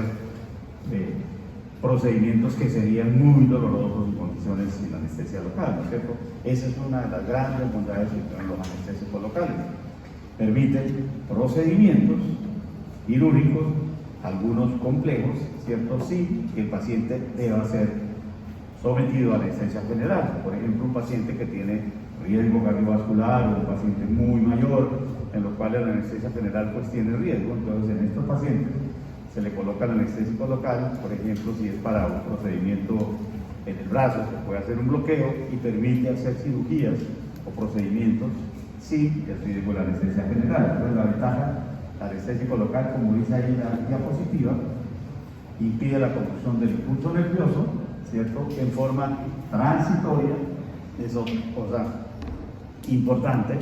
procedimientos que serían muy dolorosos en condiciones sin anestesia local, ¿no es cierto? Esa es una de las grandes bondades que tienen los anestésicos locales. Permiten procedimientos quirúrgicos, algunos complejos, ¿cierto? Sí, que el paciente deba ser sometido a anestesia general. Por ejemplo, un paciente que tiene riesgo cardiovascular o un paciente muy mayor, en los cuales la anestesia general pues tiene riesgo. Entonces, en estos pacientes se le coloca el anestésico local, por ejemplo, si es para un procedimiento en el brazo, se puede hacer un bloqueo y permite hacer cirugías o procedimientos sin el riesgo de la anestesia general. Entonces, la ventaja del anestésico local, como dice ahí en la diapositiva, impide la conducción del impulso nervioso, ¿cierto?, en forma transitoria. Eso es cosa importante.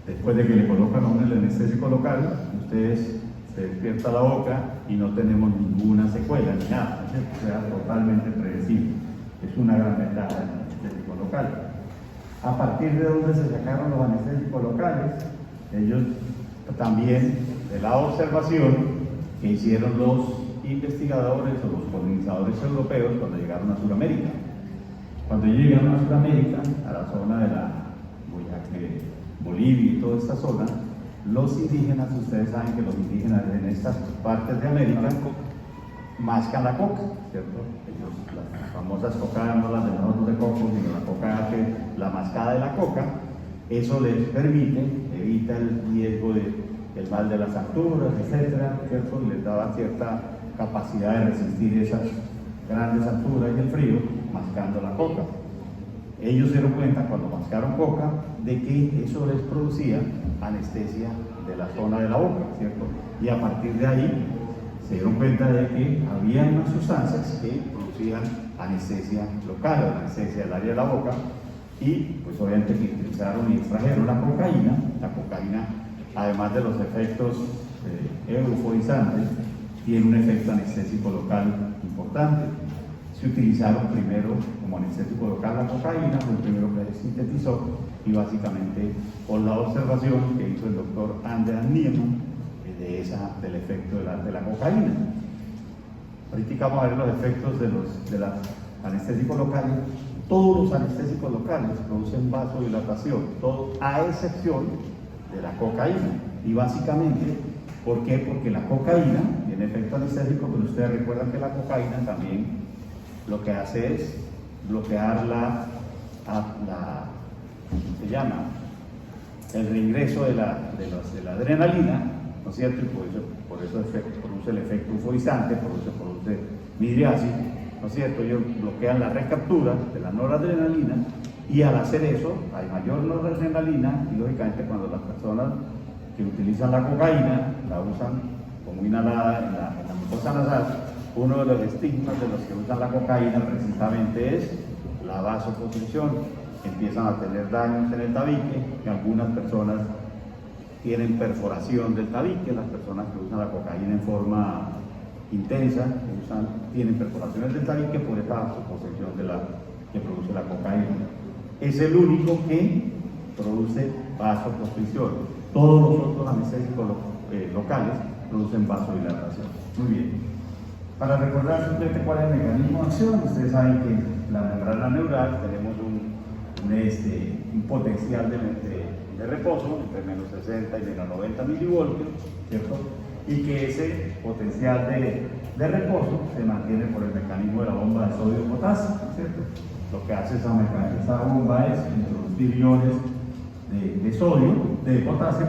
Después de que le colocan a uno el anestésico local, ustedes se despierta la boca y no tenemos ninguna secuela ni nada, ¿cierto? O sea, totalmente predecible. Es una gran ventaja del anestésico local. A partir de donde se sacaron los anestésicos locales, ellos también, de la observación que hicieron los investigadores o los colonizadores europeos cuando llegaron a Sudamérica. Cuando llegaron a Sudamérica, a la zona de la Bolivia y toda esta zona, los indígenas, ustedes saben que los indígenas en estas partes de América mascan la coca, ¿cierto? Ellos, las famosas cocadas, no las de nosotros de coco, sino la coca, la mascada de la coca, eso les permite, evita el riesgo del mal de las alturas, etcétera, ¿cierto? Y les daba cierta capacidad de resistir esas grandes alturas y el frío mascando la coca. Ellos se dieron cuenta cuando mascaron coca de que eso les producía anestesia de la zona de la boca, ¿cierto? Y a partir de ahí se dieron cuenta de que había unas sustancias que producían anestesia local, anestesia del área de la boca, y pues obviamente que utilizaron y extrajeron la cocaína. La cocaína, además de los efectos euforizantes, tiene un efecto anestésico local importante. Se utilizaron primero como anestésico local la cocaína, fue el primero que se sintetizó, y básicamente por la observación que hizo el doctor Anders Niemann del efecto de la cocaína. Ahorita vamos a ver los efectos de los anestésicos locales. Todos los anestésicos locales producen vasodilatación, todo, a excepción de la cocaína. Y básicamente, ¿por qué? Porque la cocaína tiene efecto anestésico, pero ustedes recuerdan que la cocaína también lo que hace es bloquear el reingreso de la adrenalina, ¿no es cierto? Y por eso produce el efecto euforizante, produce midriasis, ¿no es cierto? Ellos bloquean la recaptura de la noradrenalina, y al hacer eso hay mayor noradrenalina, y lógicamente cuando las personas que utilizan la cocaína la usan como inhalada en la mucosa nasal, uno de los estigmas de los que usan la cocaína precisamente es la vasoconstricción. Empiezan a tener daños en el tabique, que algunas personas tienen perforación del tabique, las personas que usan la cocaína en forma intensa tienen perforaciones del tabique por esta vasoconstricción que produce la cocaína. Es el único que produce vasoconstricción. Todos los otros anestésicos locales producen vasodilatación. Muy bien. Para recordar simplemente cuál es el mecanismo de acción, ustedes saben que la membrana neural tenemos un potencial de reposo entre menos 60 y menos 90 milivoltios, ¿cierto? Y que ese potencial de reposo se mantiene por el mecanismo de la bomba de sodio-potasio, ¿cierto? Lo que hace esa bomba es introducir iones de potasio,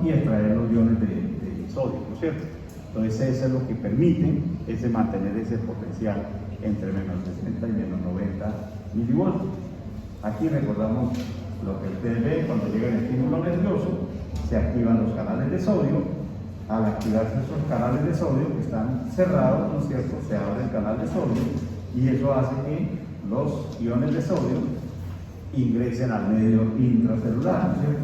y extraer los iones de sodio, ¿no es cierto? Entonces eso es lo que permite mantener ese potencial entre menos 60 y menos 90 milivoltios. Aquí recordamos lo que ustedes ven cuando llega el estímulo nervioso, se activan los canales de sodio. Al activarse esos canales de sodio que están cerrados, ¿no es cierto?, se abre el canal de sodio, y eso hace que los iones de sodio ingresen al medio intracelular, ¿no es cierto?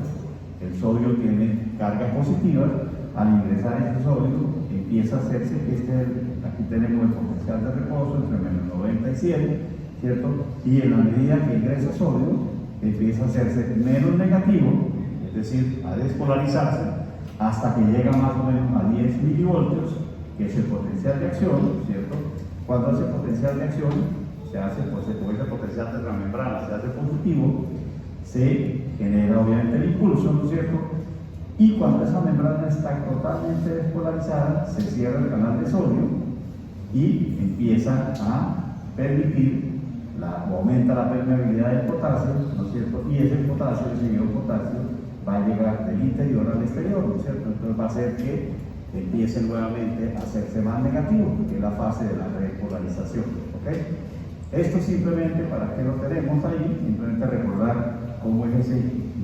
El sodio tiene carga positiva. Al ingresar ese sodio empieza a hacerse aquí tenemos el potencial de reposo entre menos 90 y 100, ¿cierto? Y en la medida que ingresa sodio empieza a hacerse menos negativo, es decir, a despolarizarse, hasta que llega más o menos a 10 milivoltios, que es el potencial de acción, ¿cierto? Cuando ese potencial de acción se hace, pues ese potencial de la membrana se hace positivo, se genera obviamente el impulso, ¿no es cierto? Y cuando esa membrana está totalmente despolarizada, se cierra el canal de sodio y empieza a permitir, aumenta la permeabilidad del potasio, ¿no es cierto? Y ese potasio, ese ion potasio, va a llegar del interior al exterior, ¿no es cierto? Entonces va a hacer que empiece nuevamente a hacerse más negativo, que es la fase de la repolarización, ¿ok? Esto simplemente, ¿para qué lo tenemos ahí? Simplemente recordar cómo es ese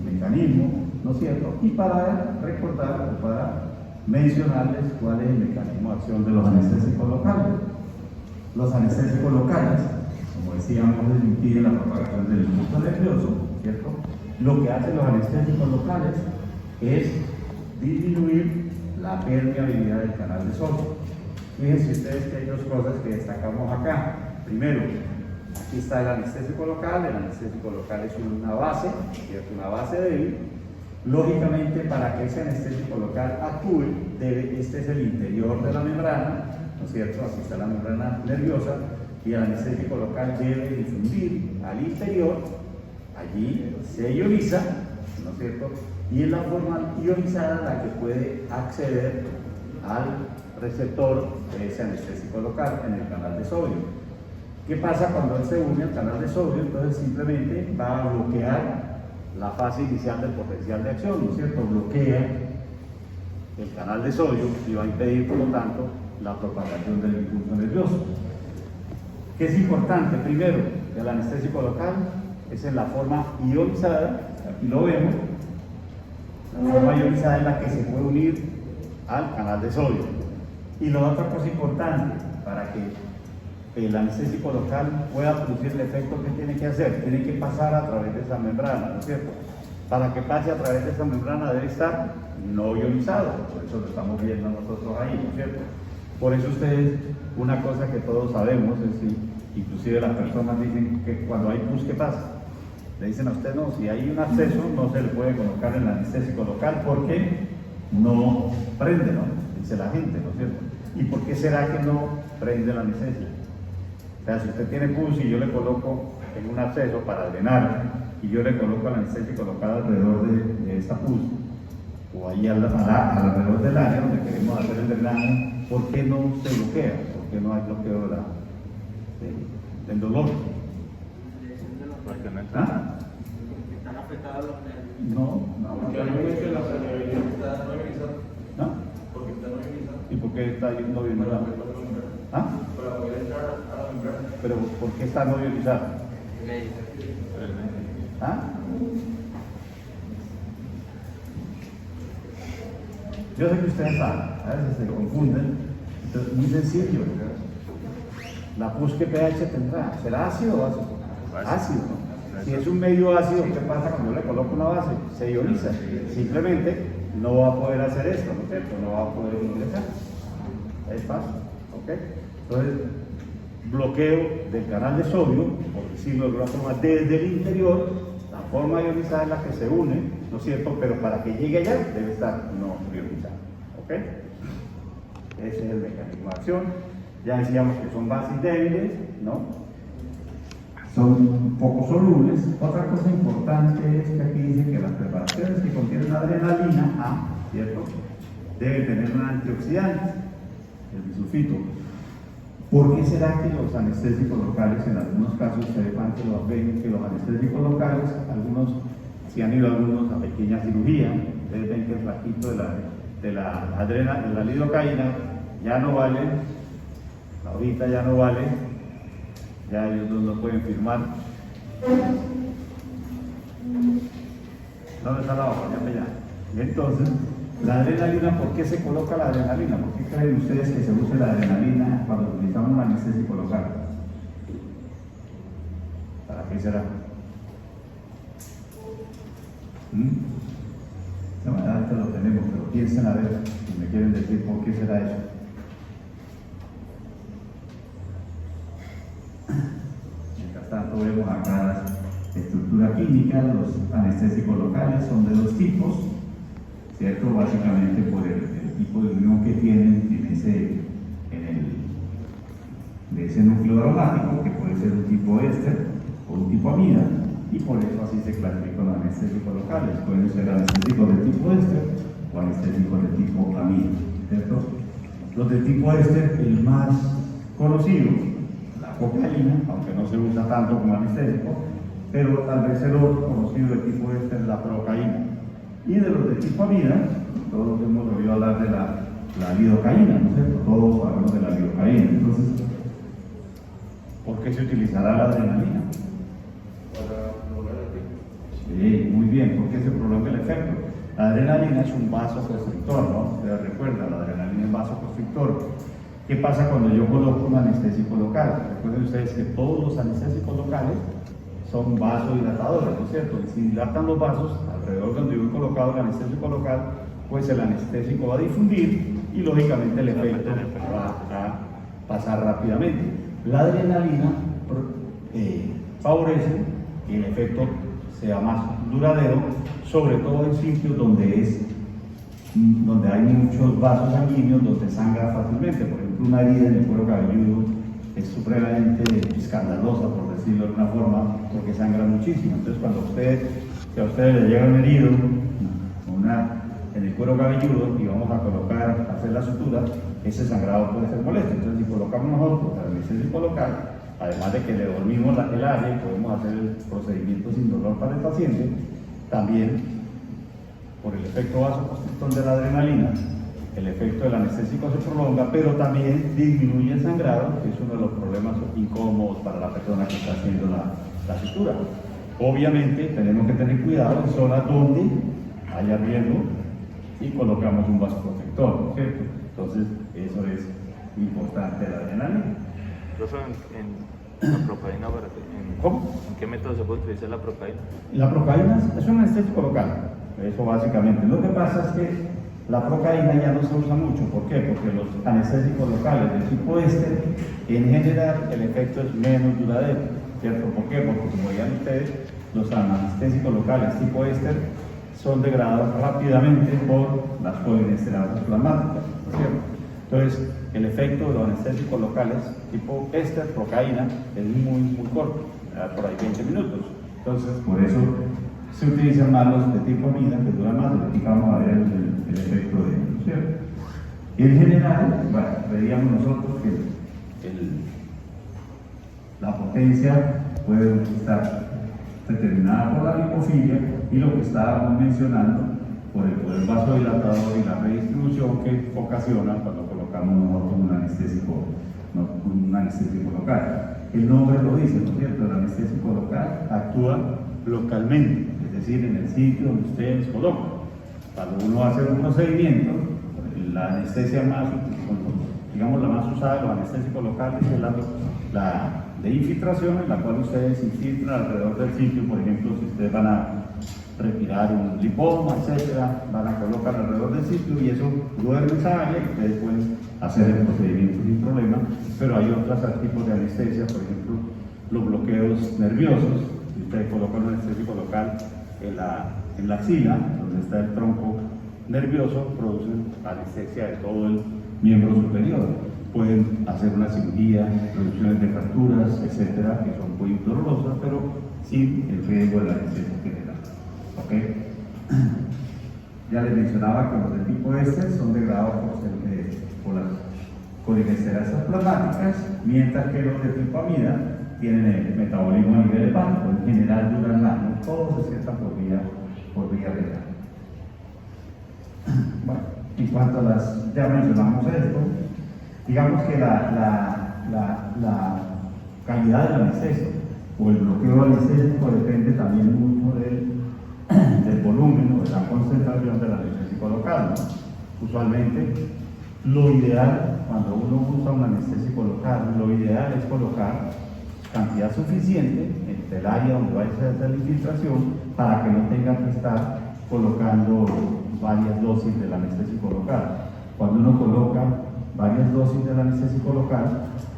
mecanismo, ¿no es cierto? Y para recordar o para mencionarles cuál es el mecanismo de acción de los anestésicos locales. Los anestésicos locales, como decíamos, impiden la propagación del impulso nervioso, ¿cierto? Lo que hacen los anestésicos locales es disminuir la permeabilidad del canal de sodio. Fíjense ustedes que hay dos cosas que destacamos acá. Primero, aquí está el anestésico local es una base, ¿cierto? Una base débil. Lógicamente, para que ese anestésico local actúe, este es el interior de la membrana, ¿no es cierto? Aquí está la membrana nerviosa, y el anestésico local debe difundir al interior, allí se ioniza, ¿no es cierto? Y es la forma ionizada la que puede acceder al receptor de ese anestésico local en el canal de sodio. ¿Qué pasa cuando él se une al canal de sodio? Entonces simplemente va a bloquear la fase inicial del potencial de acción, ¿no es cierto? Bloquea el canal de sodio y va a impedir, por lo tanto, la propagación del impulso nervioso. ¿Qué es importante? Primero, el anestésico local es en la forma ionizada, aquí lo vemos, la forma ionizada es la que se puede unir al canal de sodio. Y la otra cosa importante, para que el anestésico local pueda producir el efecto que tiene que hacer, tiene que pasar a través de esa membrana, ¿no es cierto? Para que pase a través de esa membrana debe estar no ionizado, por eso lo estamos viendo nosotros ahí, ¿no es cierto? Por eso ustedes, una cosa que todos sabemos es que inclusive las personas dicen que cuando hay pus, ¿qué pasa? Le dicen a usted, no, si hay un absceso no se le puede colocar el anestésico local porque no prende, ¿no? Dice la gente, ¿no es cierto? ¿Y por qué será que no prende la anestesia? O sea, si usted tiene pus y yo le coloco en un absceso para drenar y yo le coloco el anestésico local alrededor de esta pus o ahí alrededor del área donde queremos hacer el drenaje, ¿por qué no se bloquea? ¿Por qué no hay bloqueo del dolor? Porque no ¿Ah? Están afectados los nervios. No. Porque realmente la permeabilidad Está no ionizado. ¿Ah? Porque está no ionizado. ¿Y por qué está no ionizado? ¿Ah? Para poder entrar a la membrana. ¿Pero por qué está no ionizado? ¿Ah? Yo sé que ustedes saben, a veces se confunden. Entonces, muy sencillo. ¿La pus qué pH tendrá? ¿Será ácido o básico? Ácido, ¿no? Si es un medio ácido, ¿qué pasa cuando yo le coloco una base? Se ioniza. Simplemente no va a poder hacer esto, ¿no es cierto? No va a poder ingresar. Es fácil, ¿ok? Entonces, bloqueo del canal de sodio, por decirlo de alguna forma, desde el interior, la forma ionizada es la que se une, ¿no es cierto? Pero para que llegue allá debe estar no ionizado, ¿ok? Ese es el mecanismo de acción. Ya decíamos que son bases débiles, ¿no? Son poco solubles. Otra cosa importante es que aquí dice que las preparaciones que contienen adrenalina, ¿cierto? Deben tener un antioxidante, el bisulfito. ¿Por qué será que los anestésicos locales, en algunos casos ustedes ven que los anestésicos locales, algunos, si han ido algunos a pequeña cirugía, ustedes ven que el flaquito de la lidocaína ya no vale, ahorita ya no vale, ya ellos no pueden firmar. ¿Dónde está la hoja? Ya. Entonces, la adrenalina, ¿por qué se coloca la adrenalina? ¿Por qué creen ustedes que se use la adrenalina cuando utilizamos un anestésico local? ¿Para qué será? De manera que lo tenemos, pero piensen a ver si me quieren decir por qué será eso. Mientras tanto vemos acá la estructura química. Los anestésicos locales son de dos tipos, ¿cierto? Básicamente por el tipo de unión que tienen de ese núcleo aromático, que puede ser un tipo éster o un tipo amida, y por eso así se clasifican los anestésicos locales. Pueden ser anestésicos de tipo éster o anestésicos de tipo amida, ¿cierto? Los de tipo éster, el más conocido, la cocaína, aunque no se usa tanto como anestésico, pero tal vez el otro conocido de tipo éster es la procaína. Y de los de tipo amida, todos hemos oído hablar de la lidocaína, ¿no es cierto? Todos hablamos de la lidocaína. Entonces, ¿por qué se utilizará la adrenalina? Para lograr el pico. Sí, muy bien, porque se prolonga el efecto. La adrenalina es un vasoconstrictor, ¿no? Ustedes recuerdan, la adrenalina es vasoconstrictor. ¿Qué pasa cuando yo coloco un anestésico local? Recuerden ustedes que todos los anestésicos locales son vasodilatadores, ¿no es cierto? Y si dilatan los vasos alrededor donde yo he colocado el anestésico local, pues el anestésico va a difundir y lógicamente el efecto va a pasar rápidamente. La adrenalina favorece que el efecto sea más duradero, sobre todo en sitios donde hay muchos vasos sanguíneos, donde sangra fácilmente. Por ejemplo, una herida en el cuero cabelludo es supremamente escandalosa, por decirlo de alguna forma, porque sangra muchísimo. Entonces, cuando si a ustedes le llega un herido en el cuero cabelludo y vamos a hacer la sutura, ese sangrado puede ser molesto. Entonces, si colocamos nosotros el anestésico local, además de que le dormimos el área y podemos hacer el procedimiento sin dolor para el paciente, también por el efecto vasoconstrictor de la adrenalina, el efecto del anestésico se prolonga, pero también disminuye el sangrado, que es uno de los problemas incómodos para la persona que está haciendo la sutura. Obviamente tenemos que tener cuidado en zonas donde haya riesgo y colocamos un vasoconstrictor, ¿cierto? Entonces eso es importante la adrenalina. Profe, en la procaína, ¿Cómo? ¿en qué método se puede utilizar la procaína? La procaína es un anestésico local, eso básicamente. Lo que pasa es que la procaína ya no se usa mucho. ¿Por qué? Porque los anestésicos locales del tipo éster, en general, el efecto es menos duradero, ¿cierto? ¿Por qué? Porque como veían ustedes, los anestésicos locales tipo éster son degradados rápidamente por las polinesterasas plasmáticas, ¿cierto? Entonces, el efecto de los anestésicos locales tipo éster, procaína, es muy corto, por ahí 20 minutos. Entonces, por eso se utilizan más los de tipo amida, que duran más, y aquí vamos a ver el efecto de ellos, ¿cierto? En general, bueno, veríamos nosotros que la potencia puede estar determinada por la lipofilia y lo que estábamos mencionando por el poder vasodilatador y la redistribución que ocasiona cuando colocamos nosotros un anestésico local. El nombre lo dice, ¿no es cierto? El anestésico local actúa localmente, es decir, en el sitio donde ustedes colocan. Cuando uno hace un procedimiento, la anestesia más, digamos la más usada de los anestésicos locales es la de infiltración, en la cual ustedes infiltran alrededor del sitio. Por ejemplo, si ustedes van a retirar un lipoma, etcétera, van a colocar alrededor del sitio y eso duerme esa área y ustedes pueden hacer el procedimiento sin problema. Pero hay otros tipos de anestesia, por ejemplo, los bloqueos nerviosos. Si ustedes colocan un anestésico local en la axila, donde está el tronco nervioso, producen anestesia de todo el miembro superior. Pueden hacer una cirugía, reducciones de fracturas, etcétera, que son muy dolorosas, pero sin el riesgo de la anestesia general. ¿Okay? Ya les mencionaba que los de tipo éster son degradados por las colinesterasas plasmáticas, mientras que los de tipo amida tienen el metabolismo a nivel hepático, en general duran años, todos se sientan por vía renal. Bueno, en cuanto a ya mencionamos esto, digamos que la calidad del anestesio o el bloqueo anestésico depende también mucho del volumen o de la concentración del anestésico local, ¿no? Usualmente, lo ideal, cuando uno usa un anestésico local, lo ideal es colocar cantidad suficiente entre el área donde va a hacer la infiltración para que no tengan que estar colocando varias dosis del anestésico local. Cuando uno coloca varias dosis del anestésico local,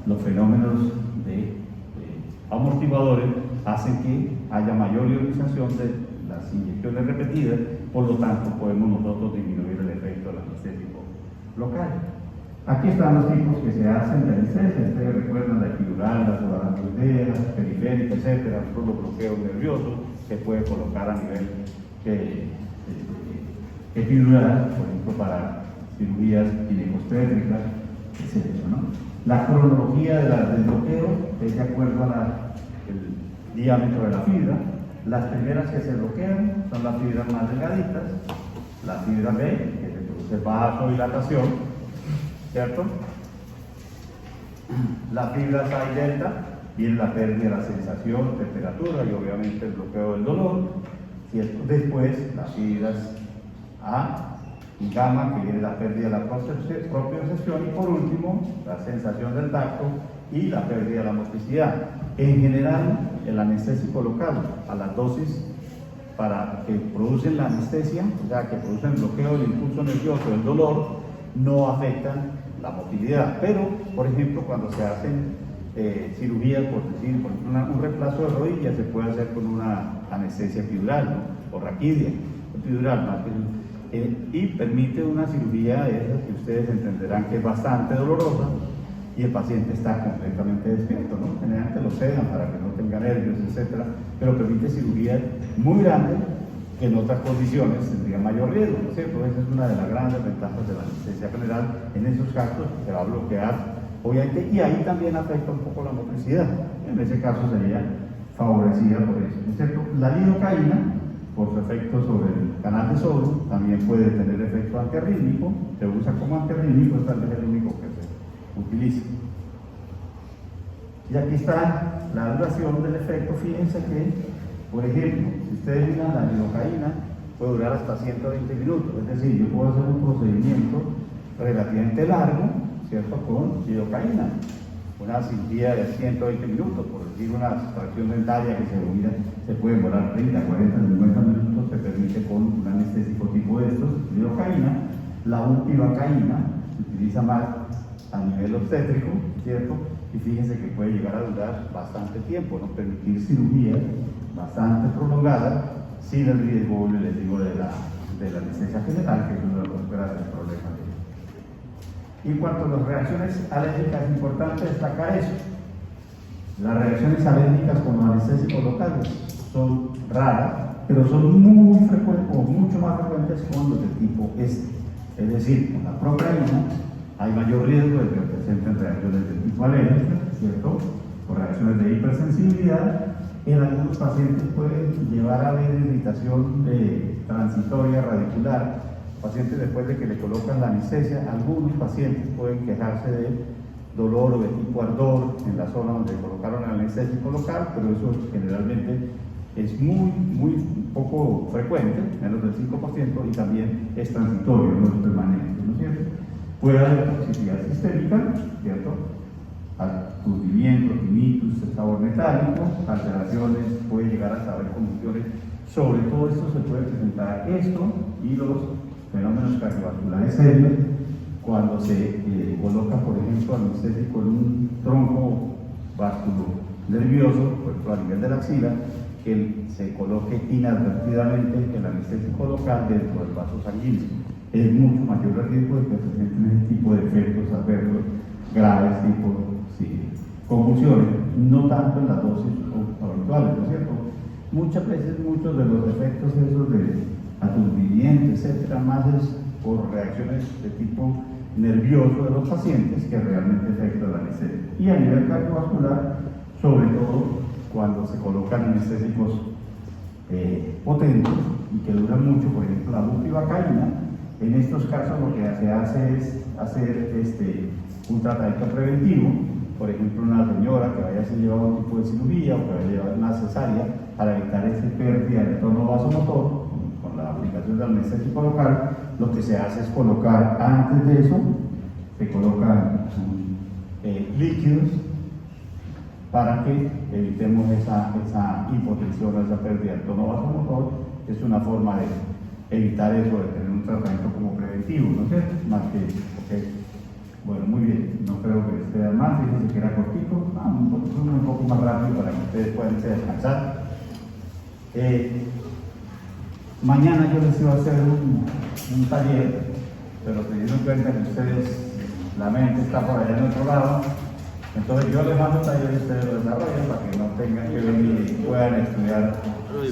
los fenómenos de amortiguadores hacen que haya mayor ionización de las inyecciones repetidas, por lo tanto podemos nosotros disminuir el efecto del anestésico local. Aquí están los tipos que se hacen de anestesia. Ustedes recuerdan la epidural, la subarachnoidea, la periférica, etcétera, todos los bloqueos nerviosos que puede colocar a nivel epidural, por ejemplo, para cirugías ginecostétricas, etcétera, ¿no? La cronología del bloqueo es de acuerdo al diámetro de la fibra. Las primeras que se bloquean son las fibras más delgaditas, la fibra B, que se produce vasodilatación, ¿cierto? Las fibras A y delta, viene la pérdida de la sensación, temperatura y obviamente el bloqueo del dolor, ¿cierto? Después las fibras A y gamma, que viene la pérdida de la propiocepción, y por último la sensación del tacto y la pérdida de la motricidad. En general, el anestésico local a las dosis para que producen la anestesia, o sea, que producen el bloqueo del impulso nervioso, del dolor, no afectan la motilidad. Pero, por ejemplo, cuando se hacen cirugías, por ejemplo, un reemplazo de rodilla, se puede hacer con una anestesia epidural, ¿no? O raquidia epidural, más que y permite una cirugía esa que ustedes entenderán que es bastante dolorosa y el paciente está completamente despierto, ¿no? Generalmente lo sedan para que no tenga nervios, etcétera, pero permite cirugías muy grandes que en otras condiciones tendría mayor riesgo, ¿no es cierto? Esa es una de las grandes ventajas de la anestesia general. En esos casos se va a bloquear, obviamente, y ahí también afecta un poco la motricidad. En ese caso sería favorecida por eso, ¿no es cierto? La lidocaína, por su efecto sobre el canal de sodio, también puede tener efecto antiarrítmico, se usa como antiarrítmico, es tal vez el único que se utiliza. Y aquí está la duración del efecto. Fíjense que, por ejemplo, si ustedes miran la lidocaína, puede durar hasta 120 minutos, es decir, yo puedo hacer un procedimiento relativamente largo, ¿cierto?, con lidocaína. Una cirugía de 120 minutos, por decir una extracción dentaria que se puede demorar 30, 40, 50 minutos, se permite con un anestésico tipo de estos, lidocaína. La bupivacaína se utiliza más a nivel obstétrico, ¿cierto? Y fíjense que puede llegar a durar bastante tiempo, ¿no? Permitir cirugías bastante prolongadas sin el riesgo, les digo, de la anestesia general, que es uno de los grandes problemas. En cuanto a las reacciones alérgicas, es importante destacar eso. Las reacciones alérgicas con los anestésicos locales son raras, pero son muy frecuentes, o mucho más frecuentes con los de tipo este. Es decir, con la procaína hay mayor riesgo de que presenten reacciones de tipo alérgico, ¿cierto? O reacciones de hipersensibilidad. En algunos pacientes pueden llevar a haber irritación transitoria radicular. Pacientes, después de que le colocan la anestesia, algunos pacientes pueden quejarse de dolor o de tipo ardor en la zona donde colocaron el anestésico local, pero eso generalmente es muy poco frecuente, menos del 5%, y también es transitorio, no es permanente, ¿no es cierto? Puede haber toxicidad sistémica, ¿cierto? Aturdimiento, tinnitus, sabor metálico, alteraciones, puede llegar hasta haber convulsiones. Sobre todo esto se puede presentar esto y los fenómenos cardiovasculares serios cuando se coloca, por ejemplo, anestésico en un tronco vascular nervioso, por ejemplo, a nivel de la axila, que se coloque inadvertidamente el anestésico local dentro del vaso sanguíneo. Es mucho mayor el riesgo de que presenten ese tipo de efectos adversos graves, tipo convulsiones, no tanto en las dosis habituales, ¿no es cierto? Muchas veces muchos de los efectos esos de aturdimiento, etcétera, más es por reacciones de tipo nervioso de los pacientes que realmente afectan la anestesia. Y a nivel cardiovascular, sobre todo cuando se colocan anestésicos potentes y que duran mucho, por ejemplo la bupivacaína. En estos casos lo que se hace es hacer un tratamiento preventivo. Por ejemplo, una señora que vaya a ser llevada a un tipo de cirugía o que vaya a llevar una cesárea, para evitar pérdida del tono vasomotor con la aplicación del anestésico local, lo que se hace es colocar, antes de eso, se colocan líquidos para que evitemos esa hipotensión o esa pérdida del tono vasomotor. Es una forma de evitar eso, de tener un tratamiento como preventivo, ¿no es cierto? Más que, okay. Bueno, muy bien, no creo que esté más, fíjense que era cortito, un poco más rápido para que ustedes puedan descansar. Mañana yo les iba a hacer un taller, pero se dieron cuenta que ustedes la mente está por allá en otro lado. Entonces yo les mando talleres y ustedes lo desarrollan para que no tengan que venir y puedan estudiar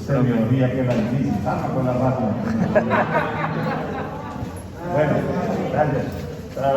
semiología, que es la difícil. Con la rápida. Bueno, gracias.